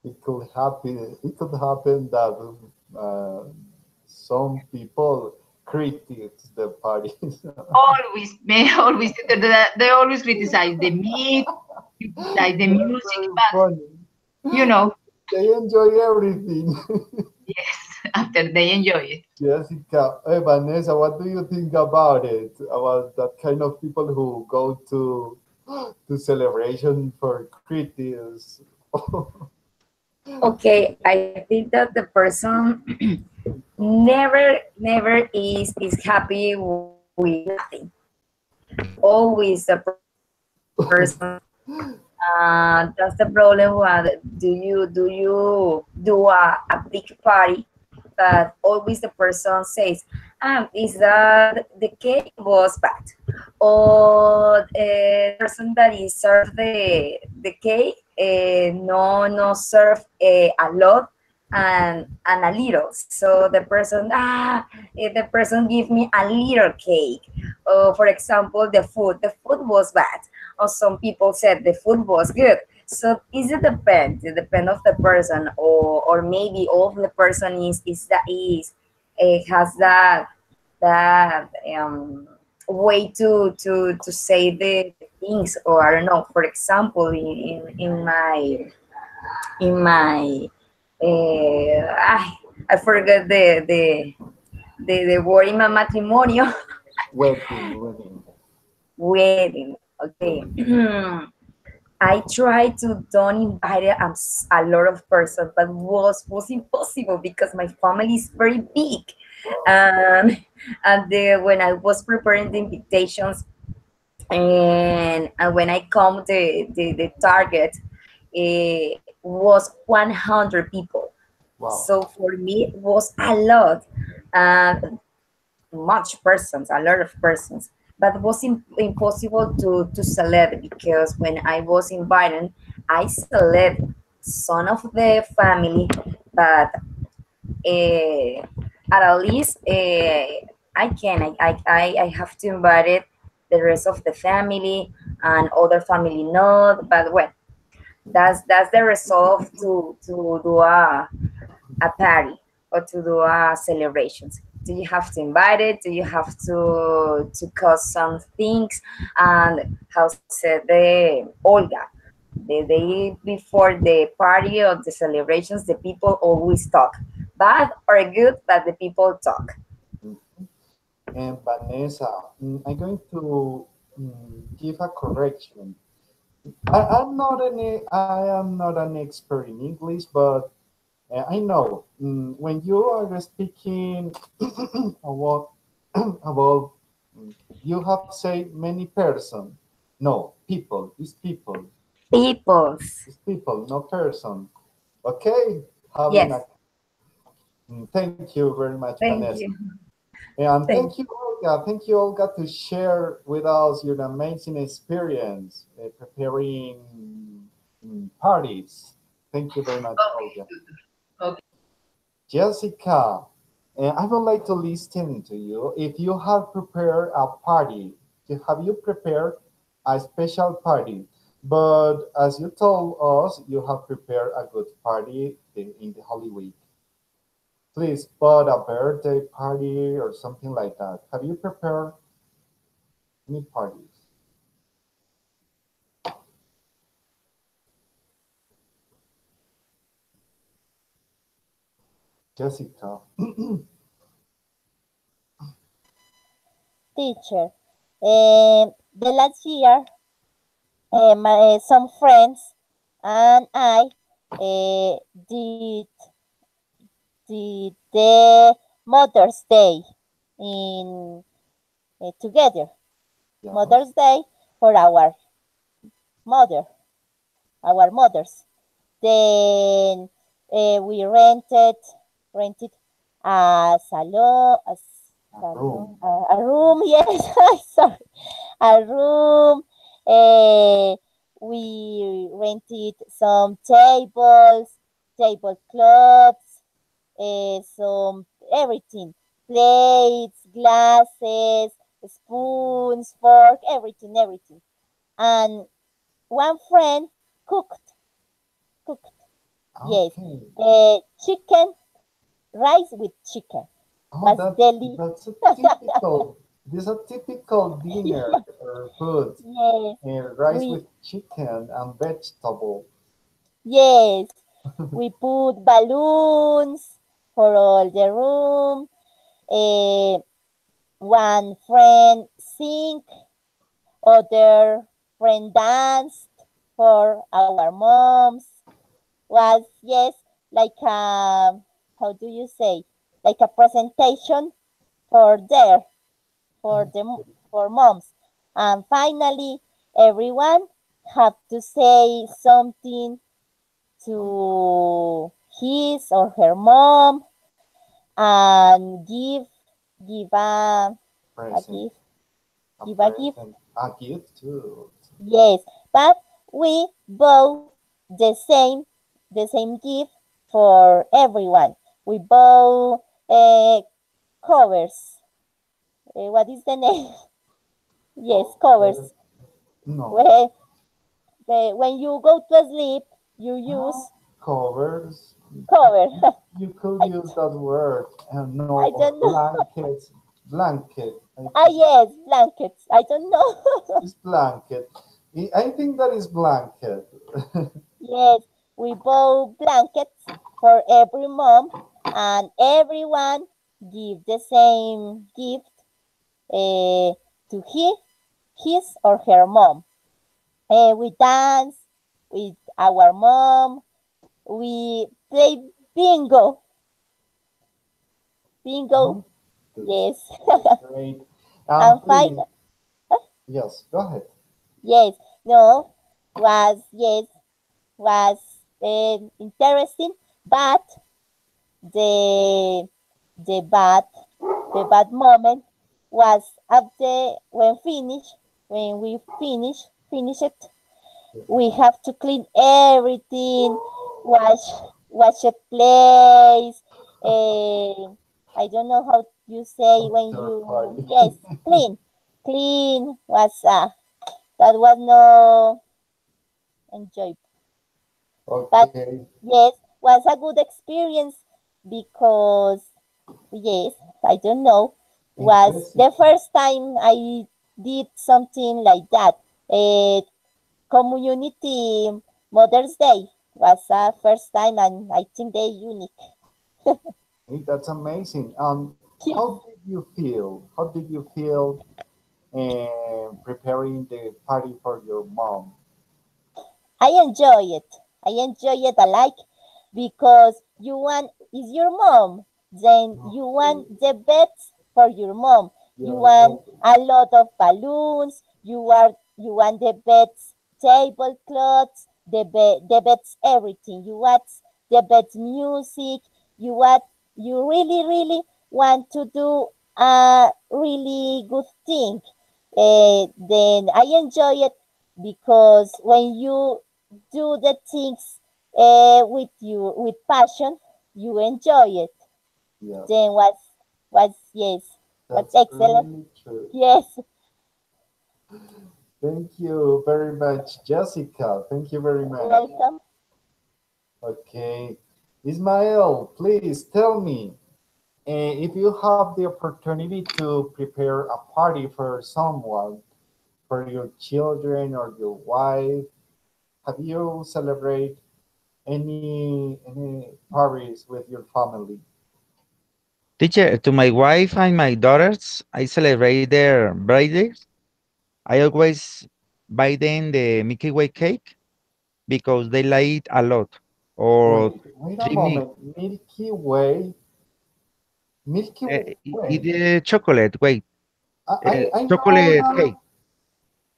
It could happen. It could happen that uh, some people critique the parties. Always, they always criticize the meat, criticize the That's music, very but funny. you know, They enjoy everything. yes, after they enjoy it. Jessica, hey, Vanessa, what do you think about it? About that kind of people who go to celebration for critics? Okay, I think that the person never is happy with nothing. Always the person. That's the problem. What do a big party, but always the person says, is that the cake was bad, or the person that is served the cake no serve a lot and a little. So the person give me a little cake. For example, the food was bad, or some people said the food was good. So it depends. It depends of the person, or maybe all of the person is has that way to say the things, or I don't know. For example, in my I forgot the word in my matrimonio. Wedding. Wedding. Okay. I tried to don't invite a lot of persons, but was impossible because my family is very big, and when I was preparing the invitations, and when I come the target, was 100 people. Wow. So for me, it was a lot. Much persons, a lot of persons, but it was impossible to select, because when I was invited, I select some of the family, but uh, at least I have to invite it, the rest of the family and other family not. But well, that's the result to do a party or to do a celebrations. Do you have to invite it? Do you have to cause some things? And how said the Olga, the day before the party or the celebrations, the people always talk. Bad or good, but the people talk. And Vanessa, I'm going to give a correction. I am not an expert in English, but I know when you are speaking about about you have said many person. No, people. It's people. Peoples. It's people, no person. Okay, having a Yes. thank you very much, Thank Vanessa. you. And Thank thank you, Olga. Thank you, Olga, to share with us your amazing experience preparing parties. Thank you very much, Olga. Okay. Jessica, I would like to listen to you. If you have prepared a party, have you prepared a special party? But as you told us, you have prepared a good party in the Holy Week. Please, but a birthday party or something like that. Have you prepared any parties? Jessica. Teacher. The last year, some friends and I did the Mother's Day in together. Yeah. Mother's Day for our mother, our mothers. Then we rented a salon, room. a room. Yes, sorry, a room. We rented some tables, tablecloths, some everything, plates, glasses, spoons, fork, everything. And one friend cooked. Yes, Okay. chicken, rice with chicken. Oh, Was deli. that's a typical. This is a typical dinner or food. Yes, Rice we with chicken and vegetable. yes, we put balloons for all the room. One friend sing, other friend danced for our moms. Was yes, like a how do you say, like a presentation for there for the for moms. And finally, everyone have to say something to his or her mom and give a Present. gift, A give a gift. present. A gift too. Yes, but we bought the same gift for everyone. We bought covers. What is the name? Yes, covers. No. When you go to sleep, you use Covers. cover. You could use that word. And no, I or don't know. blankets. Blanket. Yes, blankets. I don't know. It's blanket. I think that is blanket. Yes, we bought blankets for every mom, and everyone give the same gift to his or her mom. We dance with our mom. We play bingo. Bingo. Yes. Great. And Please, finally, yes, go ahead. yes, no, was interesting, but the the bad the bad moment was after when we finish it. We have to clean everything, wash a place. I don't know how you say when you yes clean was that was no enjoy. But Okay. yes, was a good experience because yes, I don't know, was the first time I did something like that. Community Mother's Day was first time, and I think they unique. Hey, that's amazing. Yes. How did you feel? How did you feel preparing the party for your mom? I enjoy it. I enjoy it. I like because you want is your mom. Then you want the best for your mom. You want a lot of balloons. You want the best tablecloths. The best everything. You want the best music. You really want to do a really good thing. Then I enjoy it because when you do the things with passion, you enjoy it. Yeah, Then was yes, was that's excellent. really true. Yes, Thank you very much, Jessica. Thank you very much. welcome. Okay. Ismael, please tell me if you have the opportunity to prepare a party for someone, for your children or your wife, have you celebrate any parties with your family? Teacher, to my wife and my daughters, I celebrate their birthdays. I always buy them the Mickey Way cake because they like it a lot. Or Wait a treat me, moment. Milky Way. Milky eat Way. the chocolate. Wait, I know chocolate the, cake.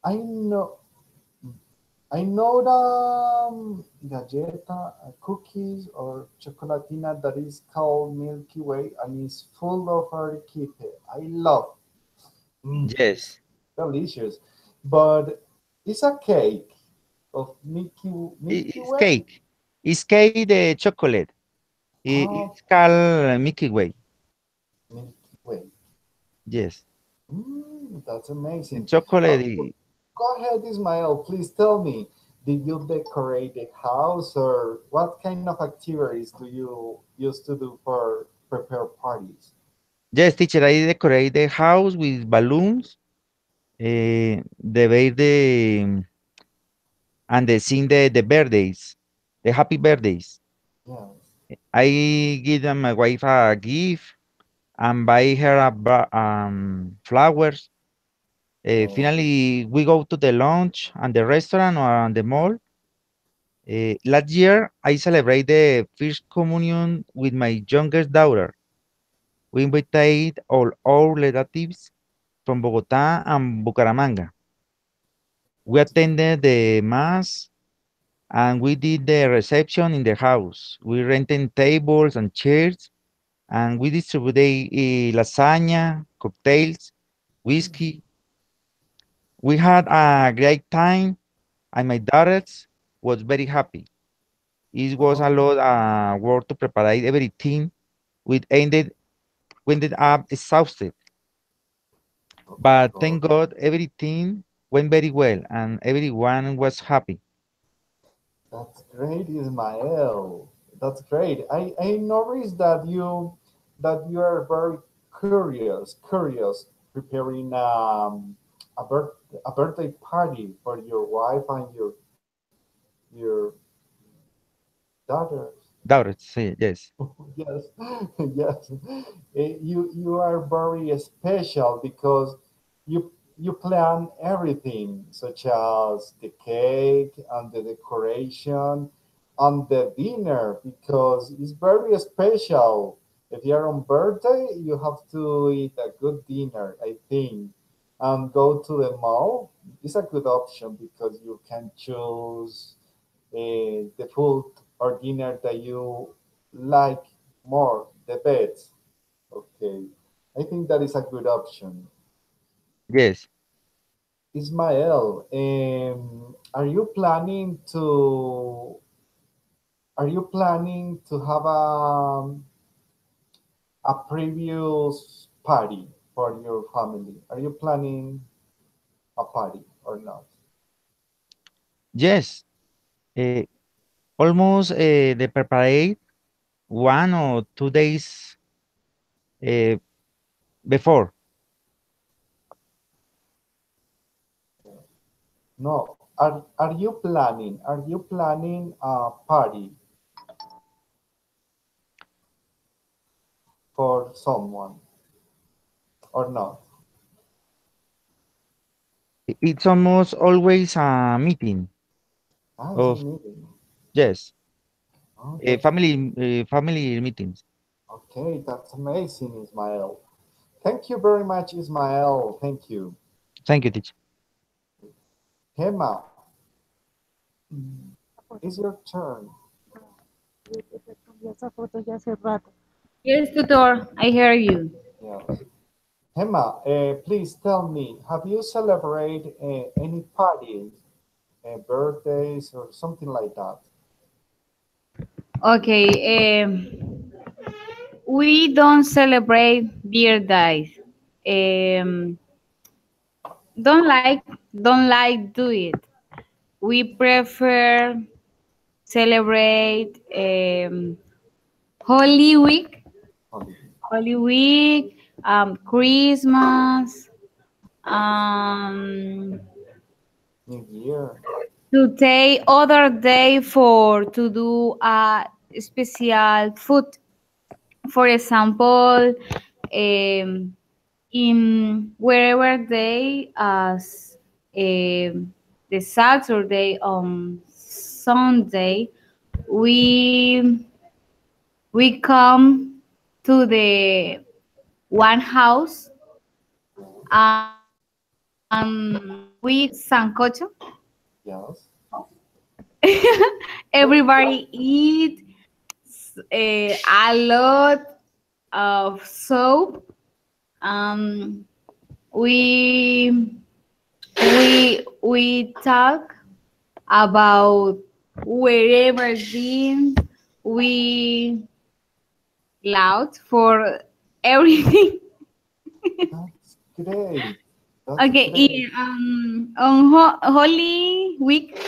I know I know the galleta, cookies, or chocolatina that is called Milky Way and is full of arequipe. I love. Mm, Yes, delicious. But it's a cake of Milky it's Way. cake. It's cake the chocolate. Oh, It's called Milky Way. Milky Way. Yes, That's amazing. chocolate. Go ahead, Ismael. Please tell me, did you decorate the house or what kind of activities do you used to do for prepare parties? Yes, teacher, I decorate the house with balloons, and they sing the birthdays, the happy birthdays. Yes. I give them my wife a gift and buy her flowers. Oh, Finally, we go to the lunch and the restaurant or the mall. Last year, I celebrate the first communion with my youngest daughter. We invited all our relatives from Bogota and Bucaramanga. We attended the mass and we did the reception in the house. We rented tables and chairs and we distributed lasagna, cocktails, whiskey. We had a great time and my daughters was very happy. It was a oh, lot work to prepare everything. We ended up exhausted, of but course. thank God everything went very well and everyone was happy. That's great, Ismael. That's great. I noticed that you are very curious preparing a birthday party for your wife and your daughters. Daughters, yes. Yes, yes. You are very special because you plan everything, such as the cake and the decoration and the dinner, because it's very special. If you're on birthday, you have to eat a good dinner, I think, and go to the mall. It's a good option because you can choose the food or dinner that you like more, the best. Okay, I think that is a good option. Yes. Ismael, are you planning to have a previous party for your family? Are you planning a party or not? Yes. Uh, Almost they preparate 1 or 2 days uh, before. No. Are you planning a party for someone or not? It's almost always a meeting Ah, it's a of, meeting. yes, Oh, that's family meetings. okay. That's amazing, Ismael. Thank you very much, Ismael. Thank you. Thank you, teacher. Hema, it's your turn. Yes, tutor, I hear you. Yes. Hema, please tell me, have you celebrated any parties, birthdays, or something like that? Okay, we don't celebrate birthdays. Um, don't like do it. We prefer celebrate Holy Week, Holiday. Holy Week, Christmas, um, New Year. to take other day for to do a special food. For example, in wherever day as the Saturday on Sunday, we we come to the one house with sancocho. Yes. Everybody eat a lot of soap. Um, we we talk about wherever been. We loud for everything. That's great. That's Okay, great. on Holy Week,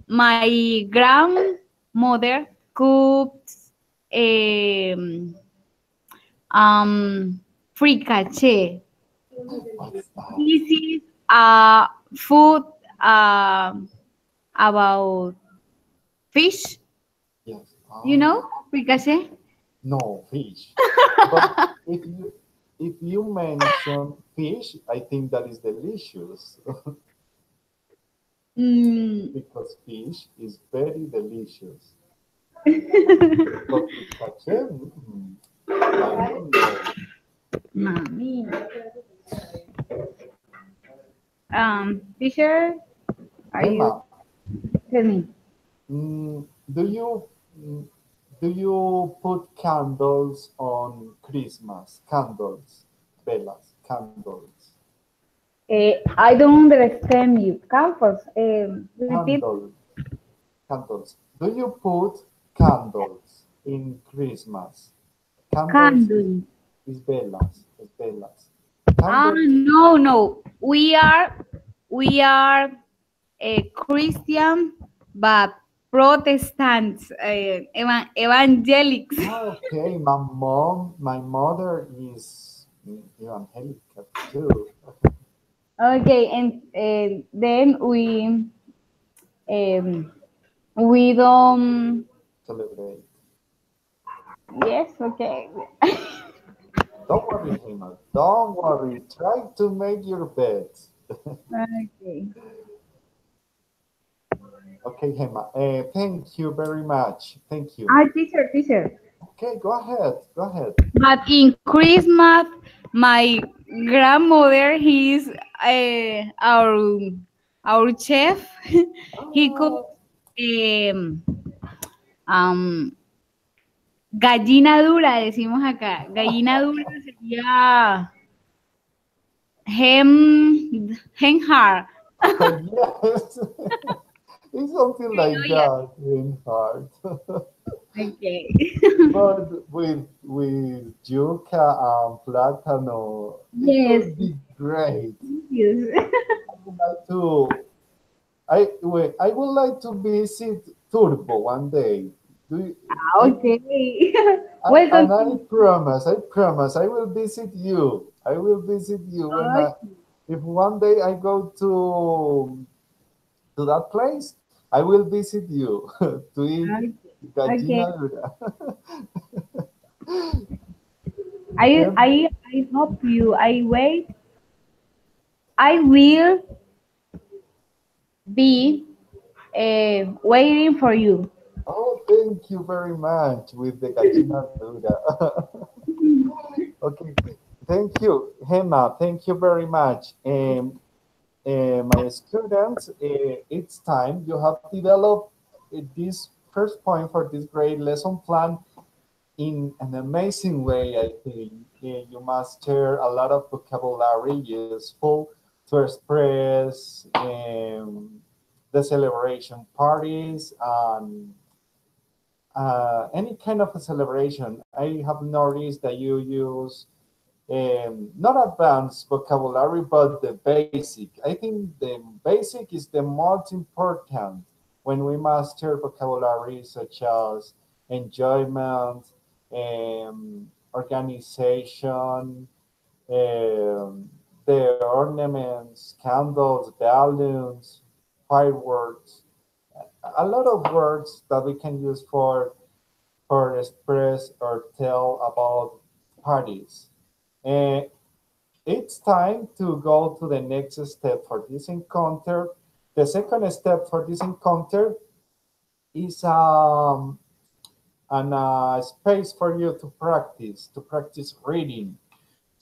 my grandmother cooked um, fricassee. What's that? This is food um about fish. Yes. You know, fricassee? No fish. But if you mention fish, I think that is delicious Mm, because fish is very delicious. But pistache, I don't know. mami. Teacher, are you? Emma, Tell me. mm, do you mm, do you put candles on Christmas? Candles, velas, candles, I don't understand you. Campus, repeat. candles, candles. Do you put candles in Christmas? Candles Candle. is velas, is velas. Ah, Candles, no, no. We are a Christian, but Protestants, evangelics. okay. My mother is evangelical too. Okay, and then we don't. Celebrate. Yes, okay. Don't worry, Hema. Don't worry. Try to make your bed. Okay. Okay, Hema. Thank you very much. Thank you. Teacher. Okay, go ahead. Go ahead. But in Christmas, my grandmother, he's our chef. He Ah, cooked um, um, gallina dura, decimos acá. Gallina dura sería hen hard. yes. It's something like that in heart. Okay. But with yuca and plátano, it Yes. could be great. Yes. I would like to I would like to visit Turbo one day. Do you, Okay. and Welcome. I promise, I will visit you. I will visit you when if one day I go to that place, I will visit you to eat Okay. gallina dura. I, Em- I, I hope you. I wait. I will be waiting for you. oh, thank you very much with the gallina dura. Okay, thank you, Hema. Thank you very much. My students, it's time you have developed this first point for this great lesson plan in an amazing way. I think you must share a lot of vocabulary useful to express the celebration parties and any kind of a celebration. I have noticed that you use not advanced vocabulary, but the basic. I think the basic is the most important when we master vocabulary such as enjoyment, organization, the ornaments, candles, balloons, fireworks, a lot of words that we can use for express or tell about parties. Uh, it's time to go to the next step for this encounter. The second step for this encounter is space for you to practice reading.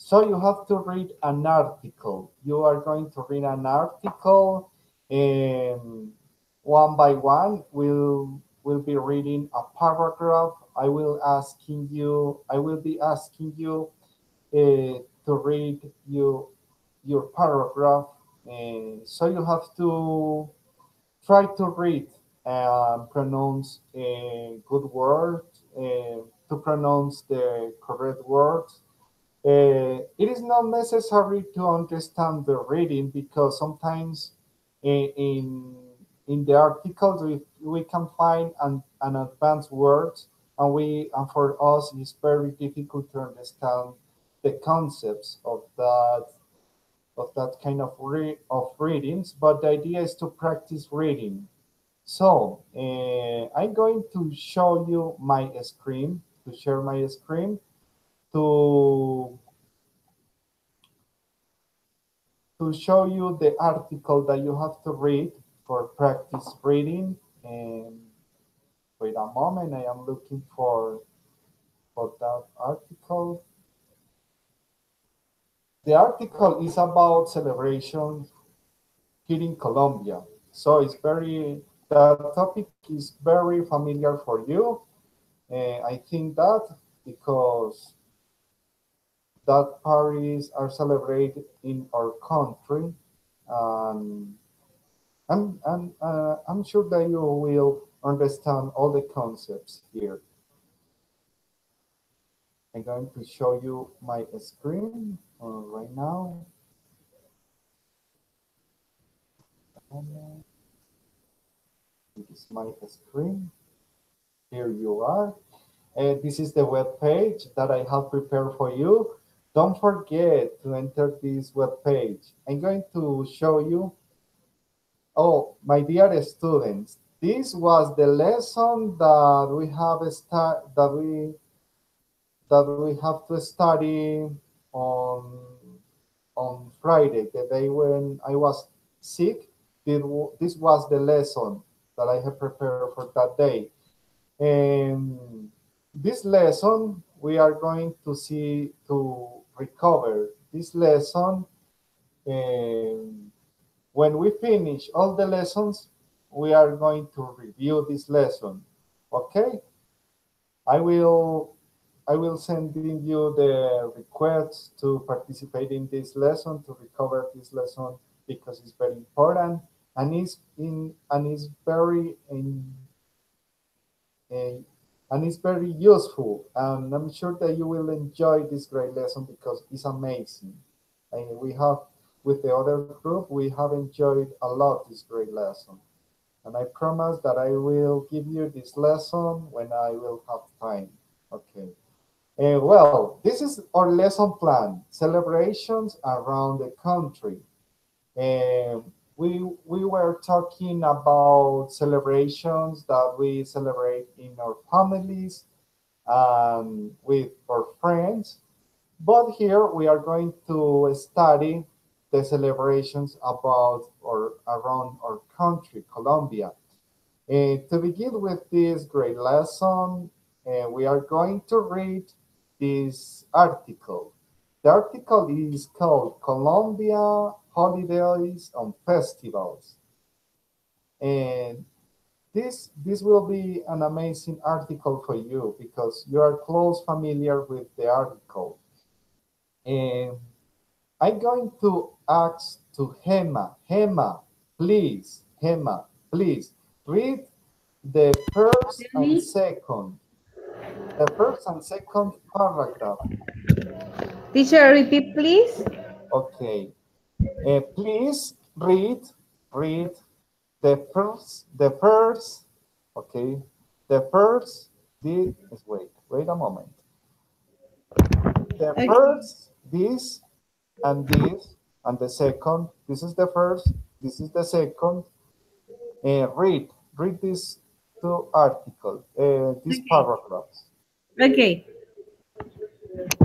So you have to read an article. You are going to read an article, and one by one will be reading a paragraph. I will be asking you to read your paragraph, and so you have to try to read and pronounce a good word, to pronounce the correct words. It is not necessary to understand the reading, because sometimes in in the articles we can find an advanced words, and for us it's very difficult to understand the concepts of that kind of readings. But the idea is to practice reading. So I'm going to show you my screen, to share my screen, to show you the article that you have to read for practice reading. And wait a moment, I am looking for that article. The article is about celebrations here in Colombia. So that topic is very familiar for you. I think that because that parties are celebrated in our country, and I'm sure that you will understand all the concepts here. I'm going to show you my screen right now. This is my screen. Here you are. This is the web page that I have prepared for you. Don't forget to enter this web page. I'm going to show you. Oh, my dear students, this was the lesson that we have have to study on Friday, the day when I was sick. This was the lesson that I have prepared for that day. And this lesson, we are going to recover this lesson. And when we finish all the lessons, we are going to review this lesson. Okay? I will send you the request to participate in this lesson, to recover this lesson, because it's very important, and it's very useful. And I'm sure that you will enjoy this great lesson because it's amazing. And we have, with the other group, we have enjoyed a lot this great lesson. And I promise that I will give you this lesson when I will have time. Okay. Well, this is our lesson plan, celebrations around the country. We were talking about celebrations that we celebrate in our families and with our friends. But here we are going to study the celebrations about or around our country, Colombia. To begin with this great lesson, we are going to read this article. The article is called Colombia Holidays and Festivals. And this will be an amazing article for you because you are close familiar with the article. And I'm going to ask to Gemma, please read the first and second paragraph. Teacher, repeat, please. Okay. Please read the first. Okay. The first. Wait a moment. The first, this, and the second. This is the first. This is the second. Read these two articles. These paragraphs. Okay.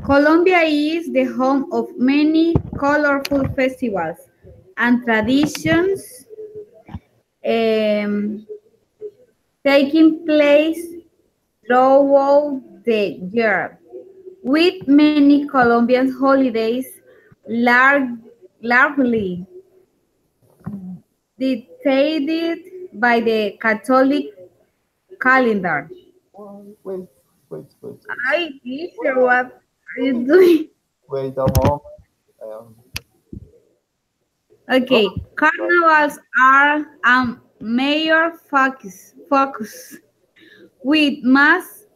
Colombia is the home of many colorful festivals and traditions taking place throughout the year. with many Colombian holidays largely dictated by the Catholic calendar. Wait, wait. Hi, teacher, what are you doing? Wait a moment. Um, Okay, oh, right. carnivals are a major focus with mass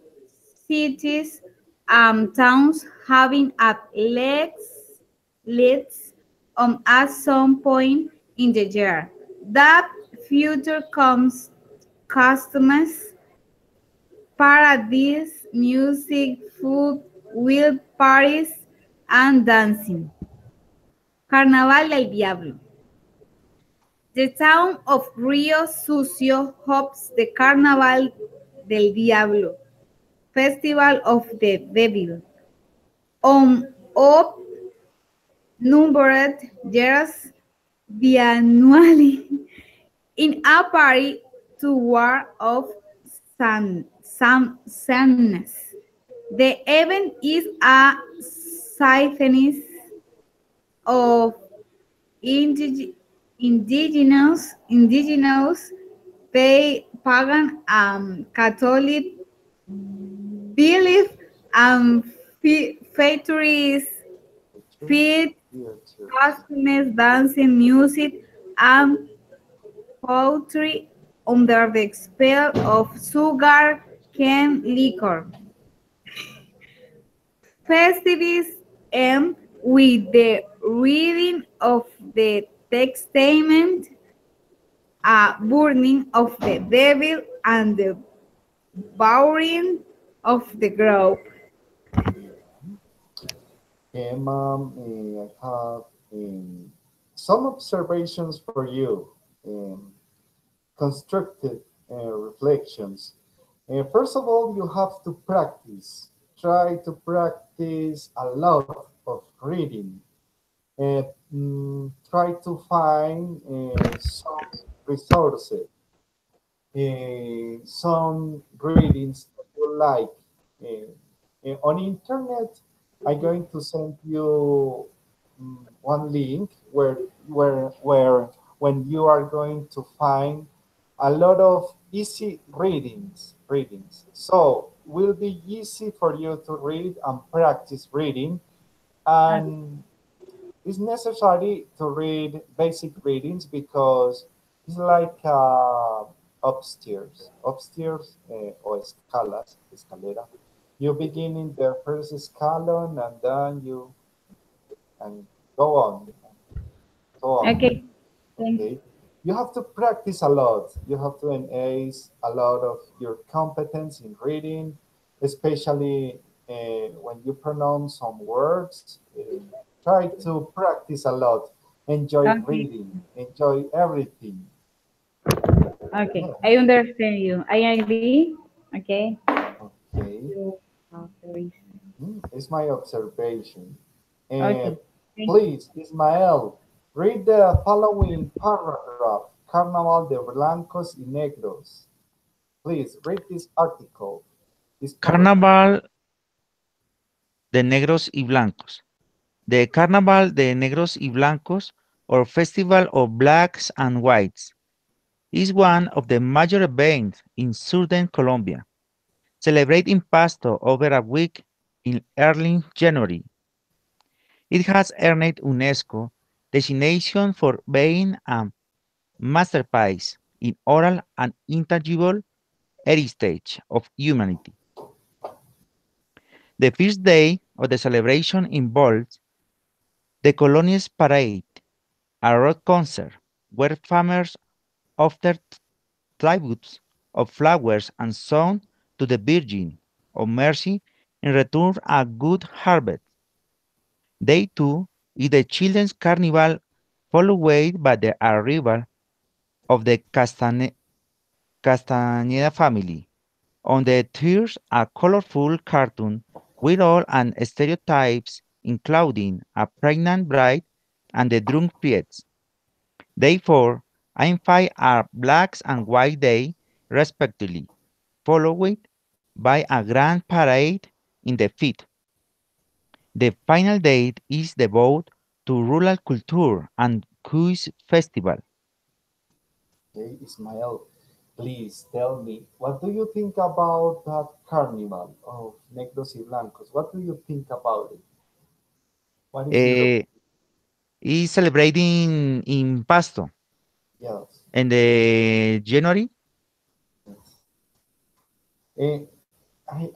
cities and towns having leads at some point in the year. That future comes customers, paradise, music, food, wild parties, and dancing. Carnaval del Diablo. The town of Rio Sucio hosts the Carnaval del Diablo, Festival of the Devil, of numbered years biannually in a party toward of Samness. The event is a symphony of indig- indigenous pagan Catholic belief and features feed, costumes, dancing, music, and poetry under the spell of sugar cane liquor. Festivities end with the reading of the testament, a burning of the devil, and the bowing of the grove. Emma, I have some observations for you, constructed reflections. First of all, you have to practice. Try to practice a lot of reading. Try to find some resources, some readings that you like. On internet, I'm going to send you one link where when you are going to find a lot of easy readings. So will be easy for you to read and practice reading, and it's necessary to read basic readings because it's like upstairs or escalera. You begin in the first escalon and then you and go on, so on. Okay, thank you. Okay, you have to practice a lot. You have to enhance a lot of your competence in reading, especially when you pronounce some words. Try to practice a lot. Enjoy Okay, reading. Enjoy everything. okay, Yeah. I understand you. I agree. Okay. Okay. You have the reason. It's my observation. Okay, thank you. Please, Ismael, read the following paragraph. Carnaval de Blancos y Negros. Please read this article, this paragraph. Carnaval de Negros y Blancos. The Carnaval de Negros y Blancos, or Festival of Blacks and Whites, is one of the major events in southern Colombia, celebrating Pasto over a week in early January. It has earned UNESCO designation for being a masterpiece in oral and intangible heritage of humanity. The first day of the celebration involves the Colonies Parade, a rock concert where farmers offer tributes of flowers and song to the Virgin of Mercy in return a good harvest. Day two is the Children's Carnival, followed by the arrival of the Castañeda family. On the third, a colorful cartoon with all and stereotypes, including a pregnant bride and the drunk priests. Day four and five are Blacks and White Day, respectively, followed by a grand parade in the fifth. The final date is devoted to rural culture and quiz festival. Okay, Ismael, please tell me, what do you think about that carnival of Negros y Blancos? What do you think about it? What is your Eh, is celebrating in Pasto yes? in the January. Yes. Eh,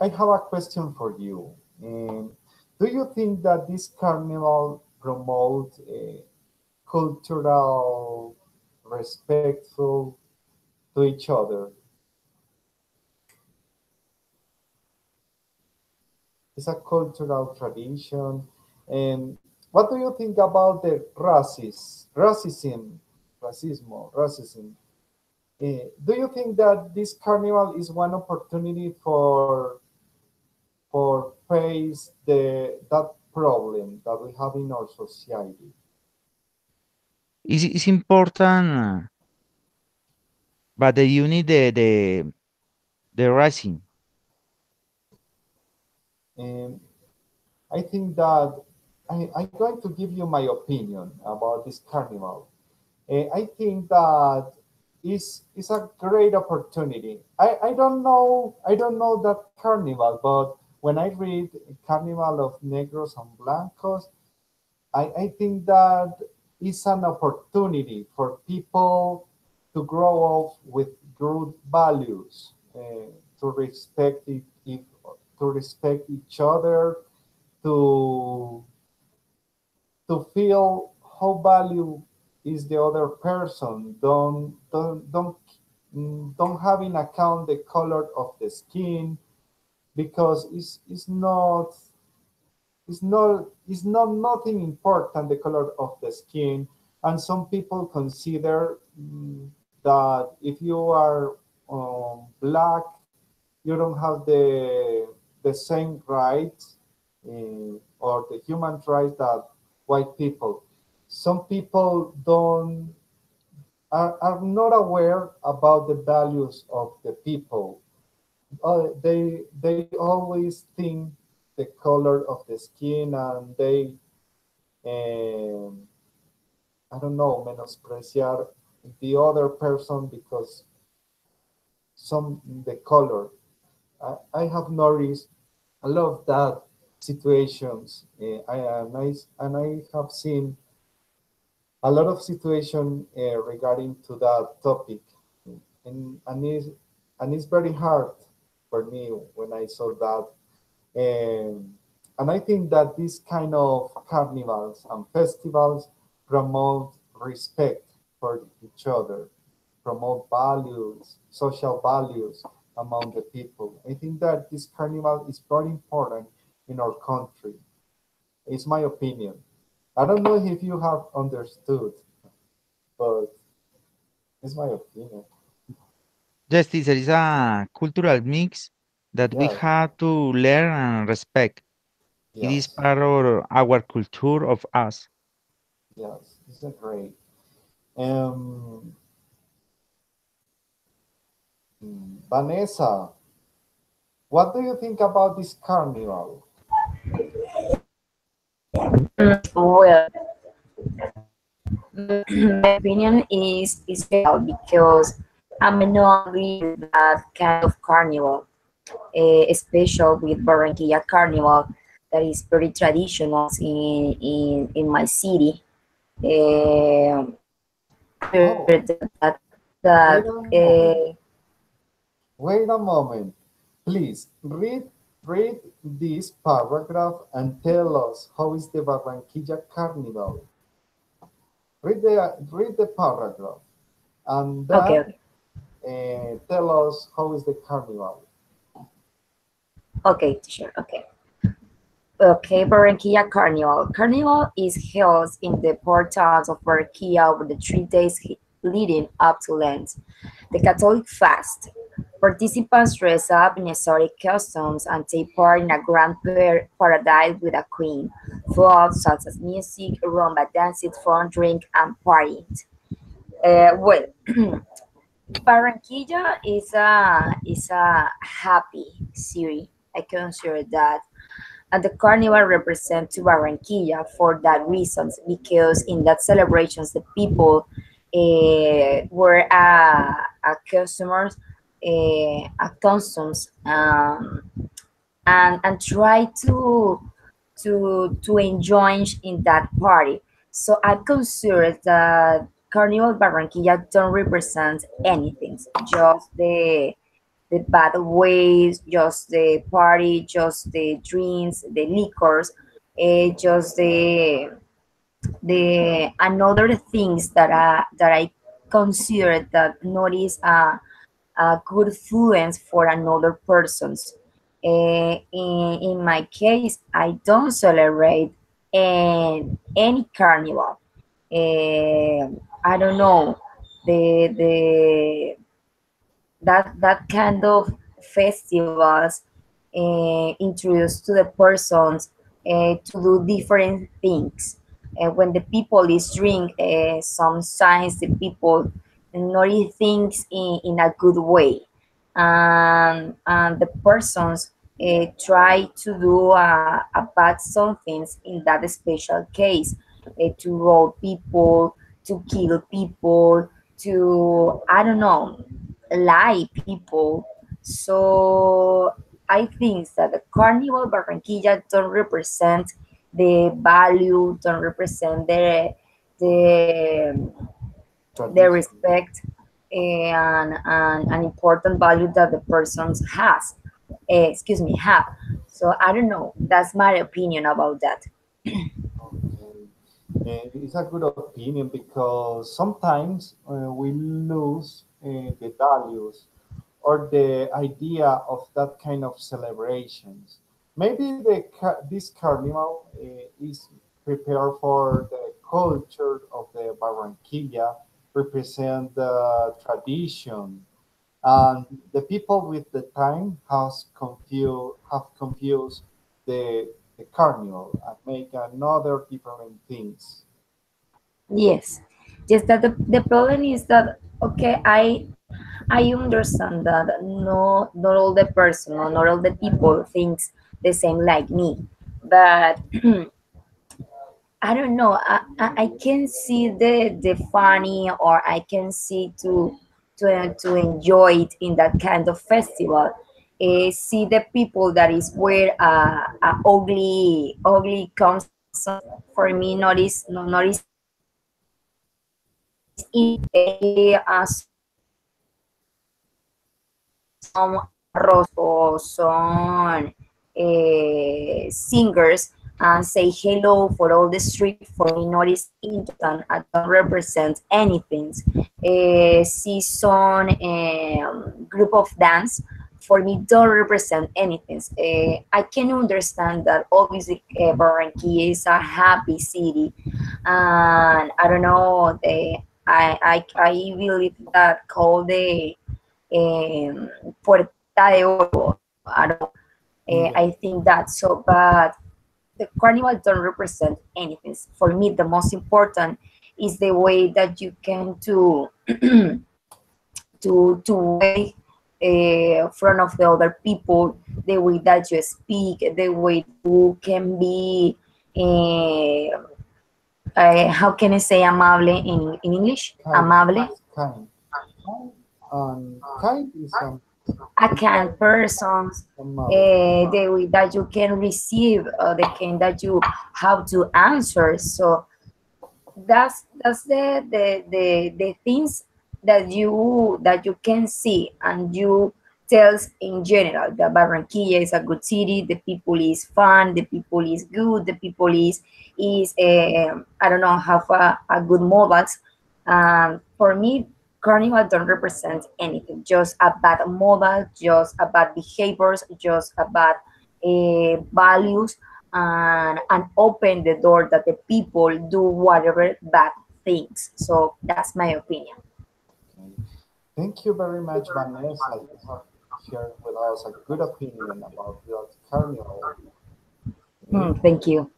I have a question for you. Do you think that this carnival promote cultural respectful to each other? It's a cultural tradition. And what do you think about the racism? Do you think that this carnival is one opportunity for face that problem that we have in our society? It's important, but you need the rising. And I think that I'm going to give you my opinion about this carnival. I think that is a great opportunity. I don't know that carnival, but when I read Carnival of Negros and Blancos, I think that is an opportunity for people to grow up with good values, to to respect each other, to to feel how value is the other person. Don't have in account the color of the skin because it's not nothing important the color of the skin, and some people consider that if you are black you don't have the same rights or the human rights that white people. Some people don't are not aware about the values of the people. They always think the color of the skin, and they um, I don't know, menospreciar the other person because some the color. I have noticed a lot of that situations. And I have seen a lot of situation regarding to that topic, and it's very hard for me when I saw that. And I think that these kind of carnivals and festivals promote respect for each other, promote values, social values among the people. I think that this carnival is very important in our country. It's my opinion. I don't know if you have understood, but it's my opinion. Yes, there is a cultural mix that we Yes, have to learn and respect. It is yes, part of our culture of us. yes. It's a great. Um, Vanessa, what do you think about this carnival? Well, my opinion is special because I'm not with that kind of carnival, special with Barranquilla Carnival that is very traditional in my city. Um Oh, that that wait a moment. Wait a moment. Please read this paragraph and tell us how is the Barranquilla Carnival. Read the paragraph and okay, then okay. tell us how is the carnival. Okay, teacher. Okay. Okay, Barranquilla Carnival. Carnival is held in the portals of Barranquilla over the 3 days leading up to Lent, the Catholic fast. Participants dress up in exotic costumes and take part in a grand paradise with a queen, food, salsa music, rumba dances, fun drink, and partying. Well, Barranquilla is a happy city. I consider that the carnival represents to Barranquilla for that reasons, because in that celebrations the people were customers, customs, and try to enjoy in that party. So I consider that Carnival Barranquilla don't represent anything, just the bad ways, just the party, just the drinks, the liquors, just the another things that I consider that not is a good influence for another persons. In my case, I don't celebrate any carnival. I don't know the that kind of festivals introduce to the persons to do different things. When the people is drink, sometimes the people not things in a good way, and the persons try to do a bad some things in that special case, to rob people, to kill people, to I don't know, lie people. So I think that the Carnival Barranquilla don't represent the value, don't represent the the Tradition. respect and an important value that the persons has. Excuse me, have. So I don't know. That's my opinion about that. Okay. It's a good opinion because sometimes we lose the values or the idea of that kind of celebrations. Maybe this carnival is prepared for the culture of the Barranquilla, represent the tradition, and the people with the time have confused the carnival and make another different things. Yes. Just that the problem is that okay, I understand that not all the person or not all the people thinks the same like me. But I don't know. I can see the funny, or I can see to enjoy it in that kind of festival. See the people that is wear a ugly costume. For me, not is some or some singers and say hello for all the street. For me, not is important. I don't represent anything. See some group of dance. For me, don't represent anything. I can understand that obviously Barranquilla is a happy city, and I don't know. I believe that call the Puerta de Oro. I don't know. Yeah. I think that so, but the carnival don't represent anything. For me, the most important is the way that you can to to wait front of the other people, the way that you speak, the way you can be. How can I say amable in English? Kind, Amable. it's kind. Kind is A kind person, mother. the way that you can receive, the kind that you have to answer. So that's the things that you can see, and you tells in general that Barranquilla is a good city, the people is fun, the people is good, the people is I don't know, have a good models. For me, carnival don't represent anything, just a bad model, just a bad behaviors, just a bad values, and open the door that the people do whatever bad things. So that's my opinion. Okay. Thank you very much, Vanessa. You have shared with us a good opinion about the carnival. Okay. Thank you.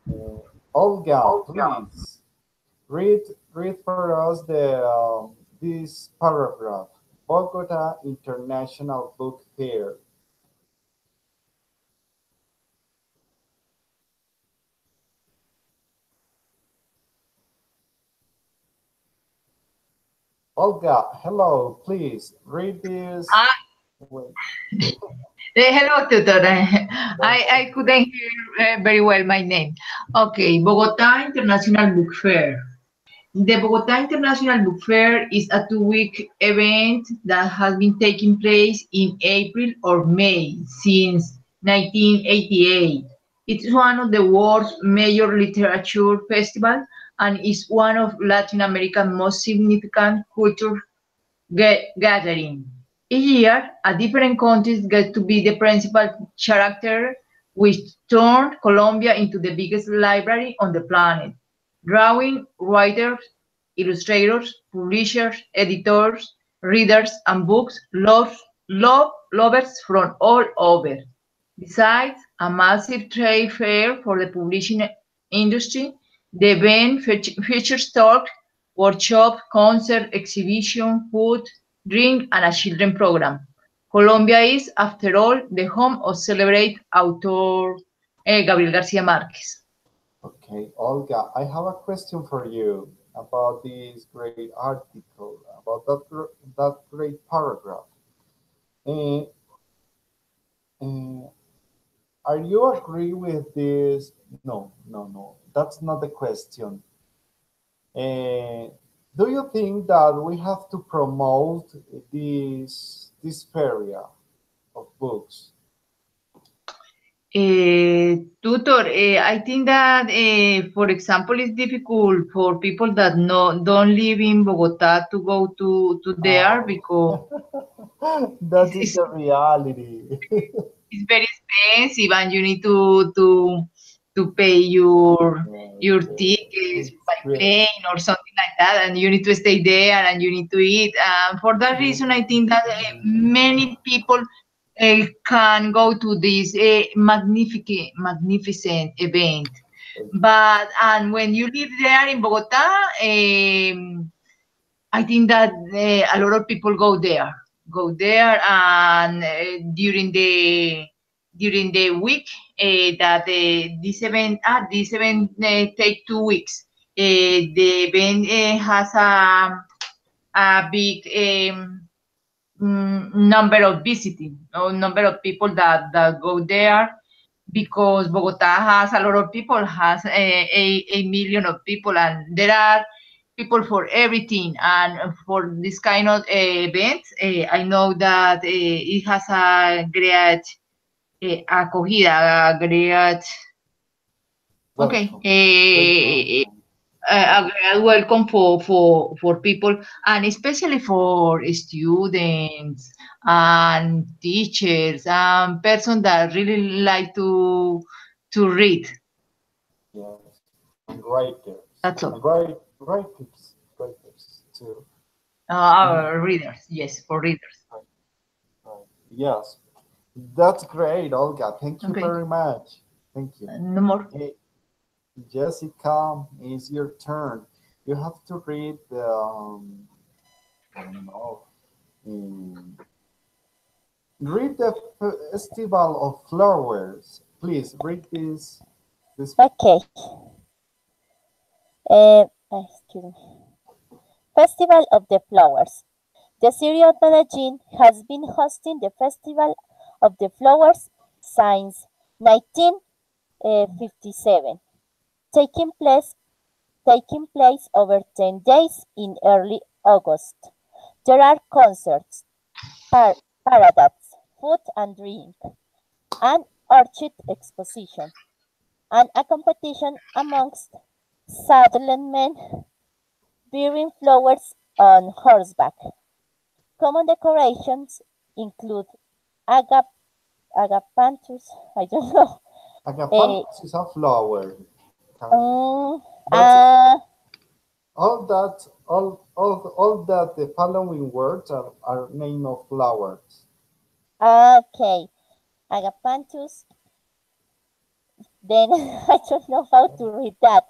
Olga, please read read for us this paragraph. Bogota International Book Fair. Olga, hello, please read this. Wait. Hello, tutor. I couldn't hear very well my name. Okay, Bogota International Book Fair. The Bogota International Book Fair is a 2-week event that has been taking place in April or May since 1988. It's one of the world's major literature festivals and is one of Latin America's most significant culture gathering. Each year, a different country gets to be the principal character, which turned Colombia into the biggest library on the planet. Drawing writers, illustrators, publishers, editors, readers, and lovers from all over. Besides a massive trade fair for the publishing industry, the event features talks, workshops, concerts, exhibition, food, drink, and a children program. Colombia is, after all, the home of celebrated author Gabriel Garcia Marquez. Okay, Olga, I have a question for you about this great article, about that great paragraph. Uh, uh, are you agree with this? No, no, no. That's not the question. Do you think that we have to promote this area of books? Tutor, I think that, for example, it's difficult for people that don't live in Bogota to go to there because that is the reality. it's very expensive and you need to pay your tickets by plane or something like that, and you need to stay there and you need to eat. For that reason, I think that many people can go to this magnificent event. But and when you live there in Bogota, I think that a lot of people go there, and during the week that this event take 2 weeks. The event has a big number of visiting, or number of people that go there, because Bogota has a lot of people, has a million of people, and there are people for everything. And for this kind of events, I know that it has a great acogida, a great, okay, a great welcome for people, and especially for students and teachers and persons that really like to read. Yes, and writers. That's all. Writers too. Readers, yes, for readers. Yes, that's great, Olga. Thank you Okay. very much. Thank you. No more. Jessica, it's your turn. You have to read the, I don't know, read the Festival of Flowers. Please read this. Okay. Excuse me. Festival of the Flowers. The city of Medellin has been hosting the Festival of the Flowers since 1957, taking place over 10 days in early August. There are concerts, parades, food and drink, an orchid exposition, and a competition amongst saddled men bearing flowers on horseback. Common decorations include agapanthus, I don't know. Agapanthus is a flower. All that the following words are named of flowers. Okay, agapanthus. Then I don't know how to read that.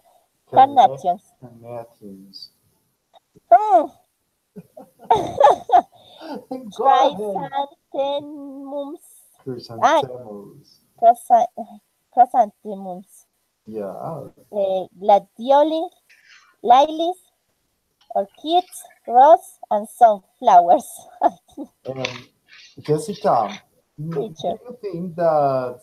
Carnations. Carnations. Chrysanthemums. Yeah. Gladiolus, lilies, orchids, rose, and sunflowers. Jessica, do Teacher. you think that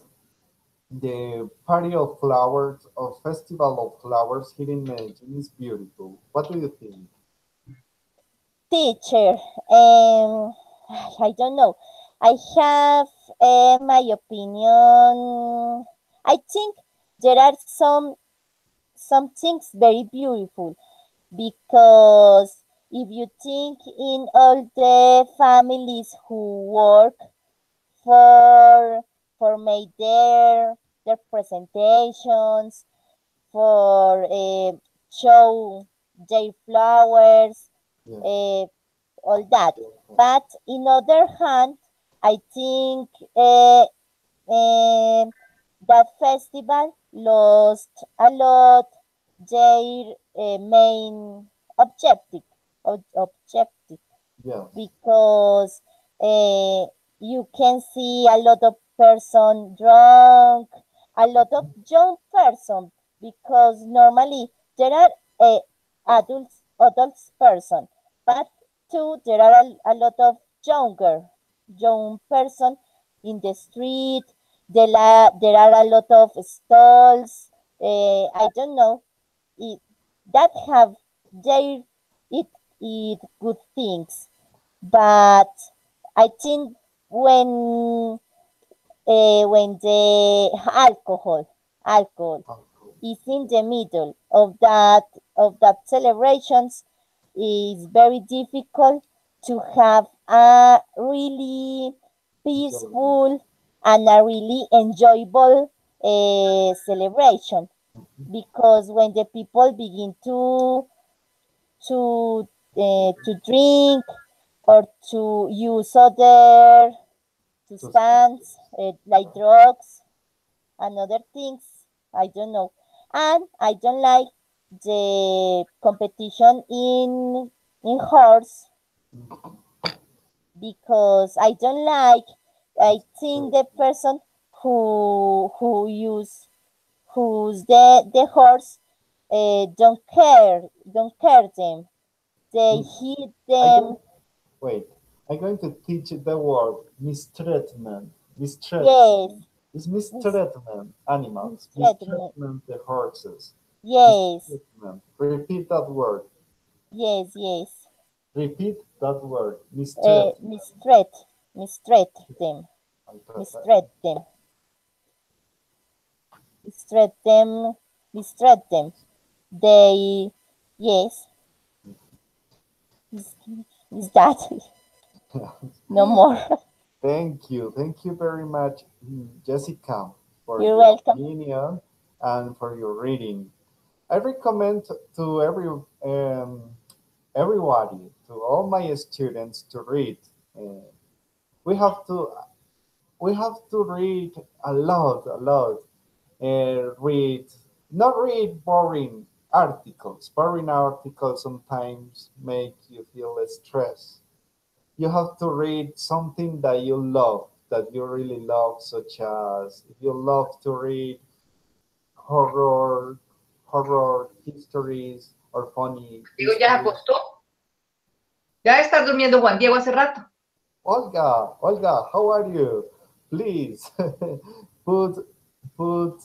the party of flowers or festival of flowers here in Medellin is beautiful? What do you think? Teacher, I don't know. I have my opinion. I think there are some things very beautiful because if you think in all the families who work for make their presentations, for show their flowers, Yeah. all that. But in other hand, I think that festival lost a lot their main objective, objective Yes. because you can see a lot of person drunk, a lot of young person because normally there are adults person, but too there are a lot of young person in the street. There are a lot of stalls. I don't know it, that have their it it good things, but I think when the alcohol is in the middle of that celebrations, is very difficult to have a really peaceful and a really enjoyable celebration because when the people begin to drink or to use other substances like drugs and other things. I don't know. And I don't like the competition in horse because I don't like. I think the person who's the horse don't care them. They hit them. Wait, I'm going to teach you the word mistreatment. Yes, It's mistreatment, animals. mistreatment. Mistreatment the horses. Yes, Mistreatment. Repeat that word. yes. Repeat that word. Mistreatment. Mistreat them. Mistreat them. Mistreat them. They, yes, is that no more. Thank you. Thank you very much, Jessica, for You're your welcome. opinion and for your reading. I recommend to everybody, to all my students, to read. Uh, we have to we have to read a lot. Read not read boring articles. Boring articles sometimes make you feel stressed. You have to read something that you love, that you really love, such as if you love to read horror, horror histories or funny Diego ya se histories. acostó. Ya está durmiendo Juan Diego hace rato. Olga, how are you? Please put put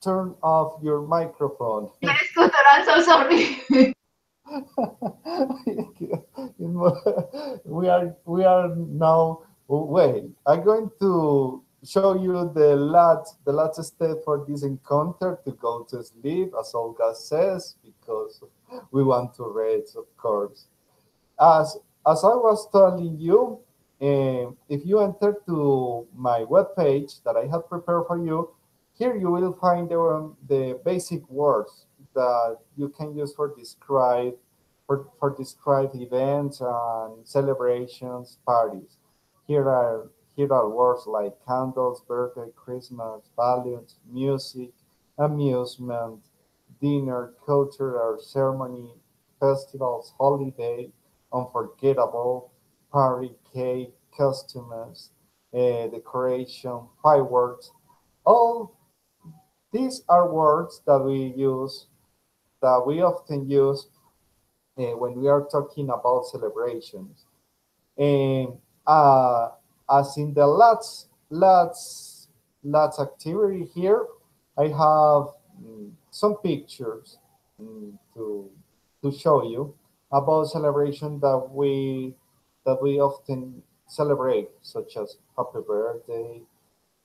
turn off your microphone. Yes, tutor, I'm so sorry. We are now. Wait, I'm going to show you the last step for this encounter to go to sleep, as Olga says, because we want to rest, of course. As I was telling you, if you enter to my webpage that I have prepared for you, here you will find the basic words that you can use for describe events and celebrations, parties. Here are here are words like candles, birthday, Christmas, values, music, amusement, dinner, culture or ceremony, festivals, holiday, unforgettable, party, cake, customers, decoration, fireworks. All these are words that we often use when we are talking about celebrations. And as in the last activity here, I have some pictures to show you about celebration that we often celebrate, such as Happy Birthday,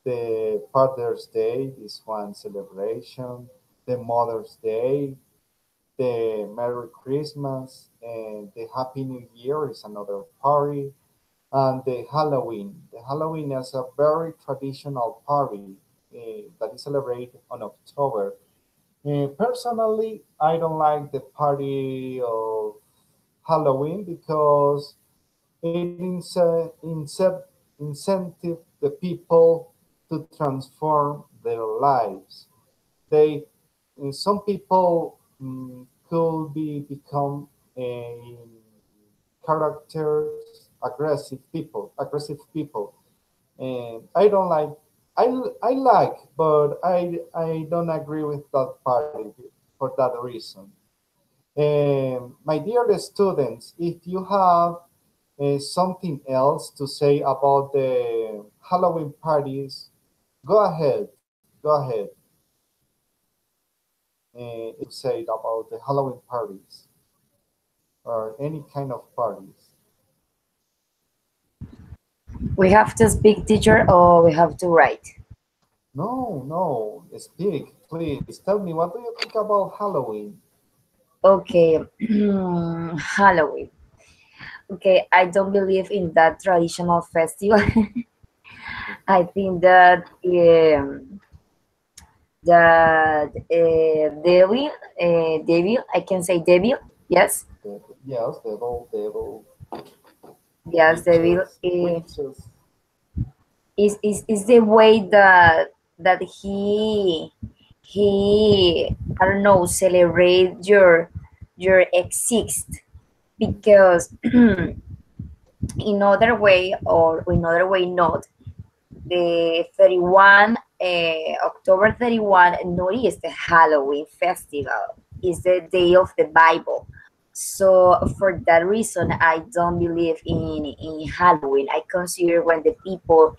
the Father's Day, this one celebration, the Mother's Day, the Merry Christmas, and the Happy New Year is another party, and the Halloween. The Halloween is a very traditional party that is celebrated on October. Personally, I don't like the party of Halloween because it incentive the people to transform their lives. They, some people become a characters, aggressive people, and I don't like. I like, but I don't agree with that party for that reason. My dear students, if you have something else to say about the Halloween parties, go ahead. Go ahead. Say about the Halloween parties or any kind of parties. We have to speak, teacher, or we have to write? No, no, speak, please. Tell me, what do you think about Halloween? Okay, Halloween. Okay, I don't believe in that traditional festival. I think that devil, I can say devil, yes, Yes, devil, yes, devil witches. is the way that he I don't know, celebrate your exist, because in other way, or in other way not, the 31 October 31 not is the Halloween festival, is the day of the Bible. So for that reason, I don't believe in Halloween. I consider when the people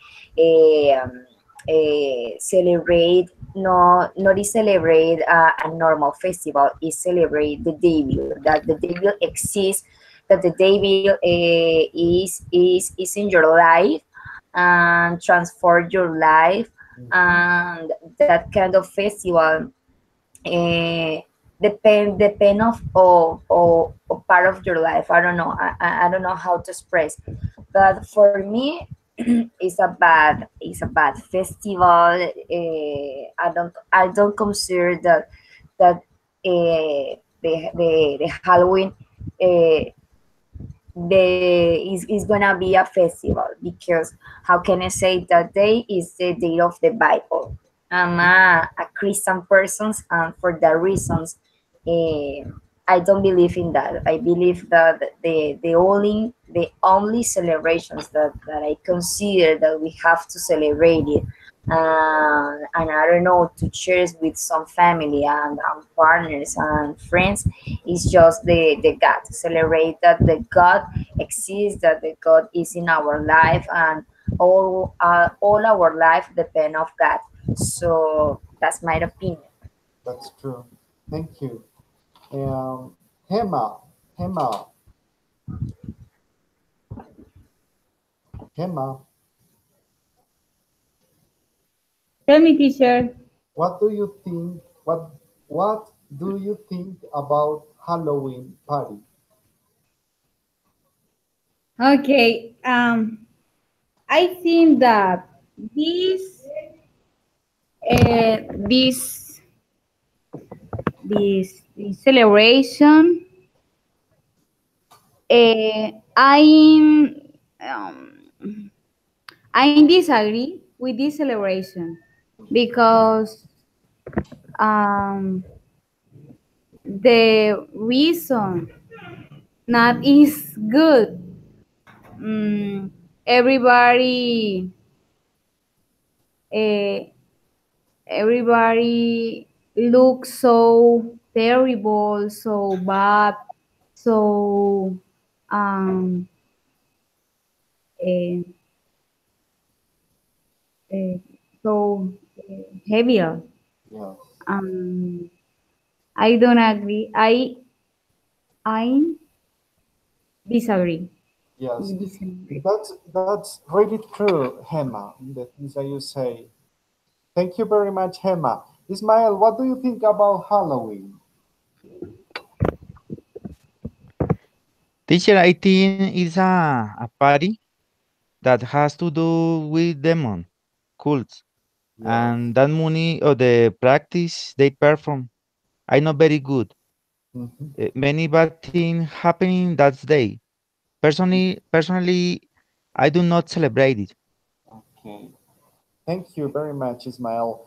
celebrate, no, not is celebrate a normal festival, is celebrate the devil, that the devil exists, that the devil is in your life and transform your life, and that kind of festival uh, depend of part of your life. I don't know. I don't know how to express, but for me, it's a bad festival. I don't consider that the Halloween uh, is gonna be a festival, because how can I say that day is the day of the Bible? I'm a Christian person, and for that reasons, eh, I don't believe in that. I believe that the only celebrations that I consider that we have to celebrate it, and I don't know, to share with some family and partners and friends, is just the God. Celebrate that the God exists, that the God is in our life, and all our life depend of God. So that's my opinion. That's true. Thank you. Hema, Hema, Hema, Tell me, teacher. what do you think? What do you think about Halloween party? Okay. I think that this uh, this this celebration, I'm I disagree with this celebration because um, the reason not is good. Mm, everybody, uh, everybody looks so terrible, so bad, so um, uh, uh, so heavier. Yes. Um, I don't agree. I disagree. Yes. Disagree. That's really true, Hema, the things that you say. Thank you very much, Hema. Ismael, what do you think about Halloween? Teacher, I think it's a party that has to do with demon cults Yes. and that money or the practice they perform. I know very good. Mhm. Many bad things happening that day. Personally, I do not celebrate it. Okay. Thank you very much, Ismael.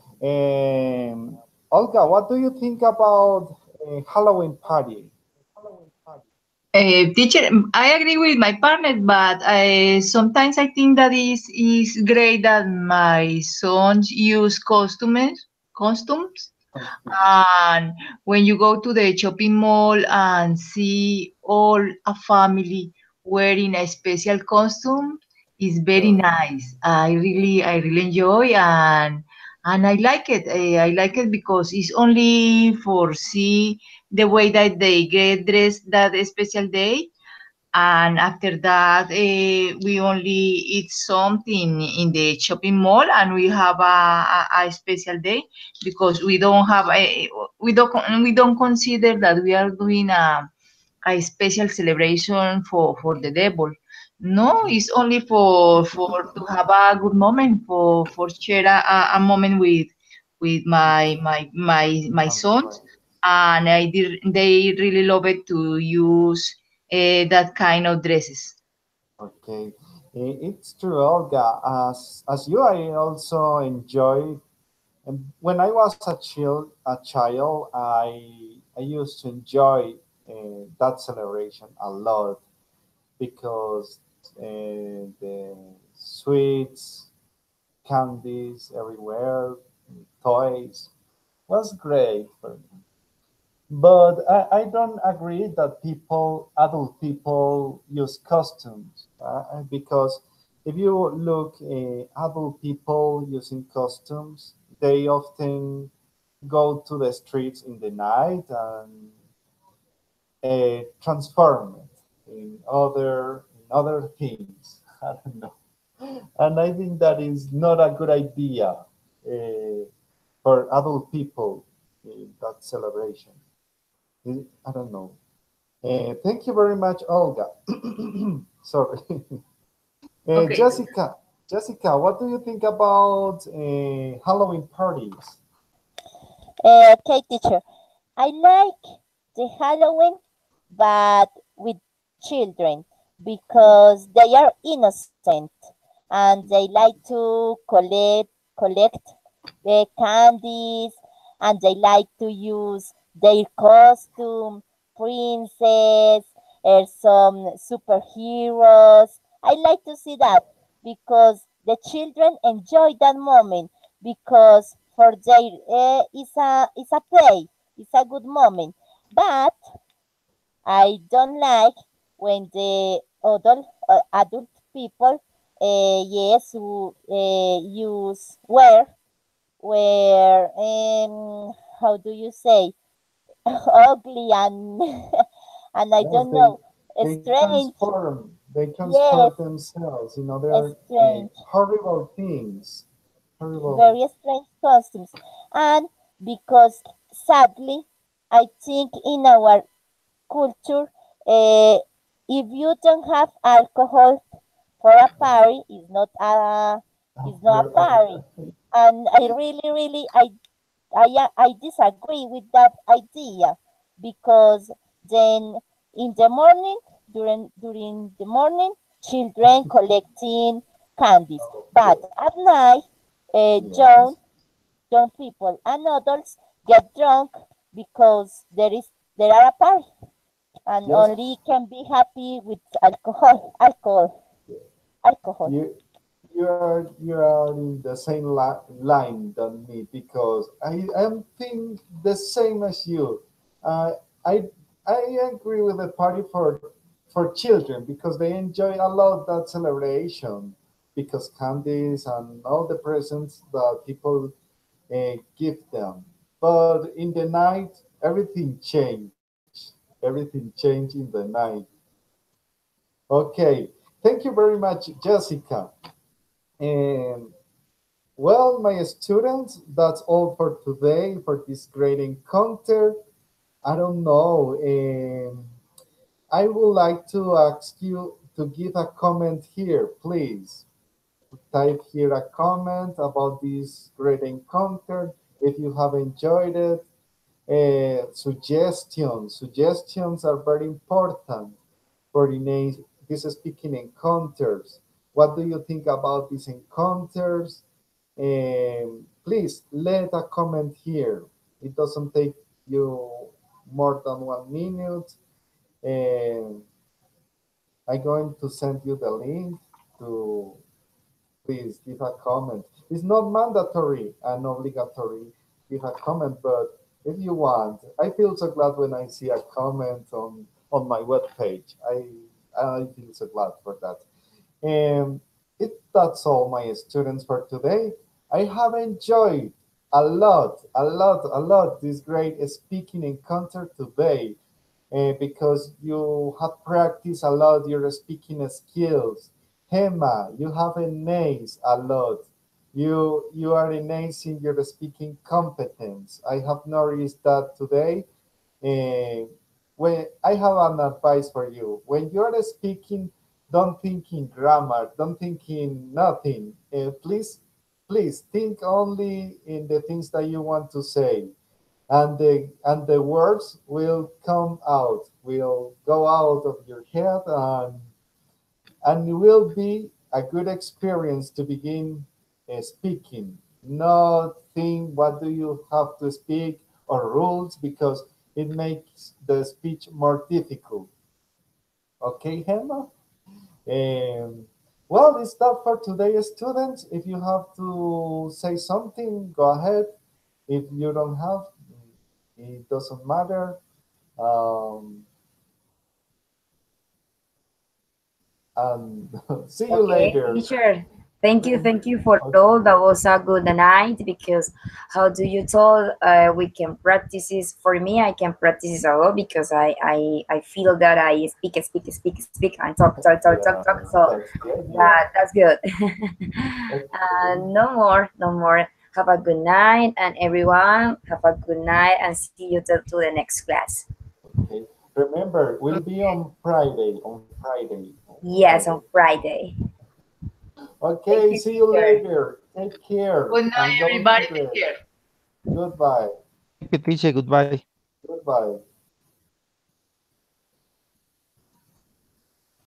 Olga, what do you think about Halloween party? Teacher, I agree with my partner, but sometimes I think that is great that my sons use costumes. Costumes. And when you go to the shopping mall and see all a family wearing a special costume, is very Sure. nice. I really enjoy and I like it. I like it because it's only for see the way that they get dressed that special day, and after that we only eat something in the shopping mall and we have a special day because we don't consider that we are doing a special celebration for the devil. No, it's only for to have a good moment for share a moment with my I'm sons, right. and they really love it to use that kind of dresses. Okay. It's true, Olga. As you, I also enjoy. And when I was a child, I used to enjoy that celebration a lot because the sweets, candies everywhere, toys was great for me. But I don't agree that adult people, use costumes because if you look adult people using costumes, they often go to the streets in the night and transform it in other things. I don't know, and I think that is not a good idea for adult people in that celebration. I don't know. Thank you very much, Olga. Sorry. Okay. Jessica, what do you think about Halloween parties? Okay, teacher. I like the Halloween, but with children because they are innocent and they like to collect the candies and they like to use their costume, princess, or some superheroes. I like to see that because the children enjoy that moment because for their it's a play, it's a good moment. But I don't like when the adult people, yes, who use where how do you say ugly and and I Yes, don't they know, they strange. transform they Yes, transform themselves in other strange, horrible things. Horrible. very strange costumes, and because sadly, I think in our culture, if you don't have alcohol for a party, is not a party, and I really, really, I disagree with that idea because then in the morning, during the morning, children collecting candies, but Okay. at night, Yes. young people and adults get drunk because there are a party and Yes. only can be happy with alcohol. You you are in the same line than me because I am think the same as you. I I agree with the party for children because they enjoy a lot that celebration because candies and all the presents that people give them. But in the night, everything changed. Everything changed in the night. Okay, thank you very much, Jessica. And well, my students, that's all for today for this great encounter. I don't know. I would like to ask you to give a comment here, please. Type here a comment about this great encounter if you have enjoyed it. Suggestions are very important for these speaking encounters. What do you think about these encounters? Please let a comment here. It doesn't take you more than 1 minute. And I'm going to send you the link to please give a comment. It's not mandatory and obligatory. Give a comment, but if you want, I feel so glad when I see a comment on my webpage. I feel so glad for that. And that's all, my students, for today. I have enjoyed a lot this great speaking encounter today because you have practiced a lot your speaking skills. Gemma, you have enhanced a lot. You are enhancing your speaking competence. I have noticed that today. When I have an advice for you, when you are speaking, don't think in grammar, don't think in nothing. Please think only in the things that you want to say and the words will come out, will go out of your head, and it will be a good experience to begin speaking. Not think what do you have to speak or rules because it makes the speech more difficult. Okay, Gemma? Um, well, it's that for today, students. If you have to say something, go ahead. If you don't have, it doesn't matter. Um, and see you Okay, later. teacher. Thank you for all. That was a good night because how do you tell we can practice this? For me, I can practice a lot because I feel that I speak and talk. So That's good. yeah, that's good. Okay. No more. Have a good night, and everyone have a good night, and see you to the next class. Okay. Remember, we'll be on Friday. On Friday. On Yes, Friday. on Friday. Okay. you, See you teacher. later. Take care. Good night, And don't everybody. Take forget. care. Goodbye. Thank you, teacher. Goodbye. Goodbye.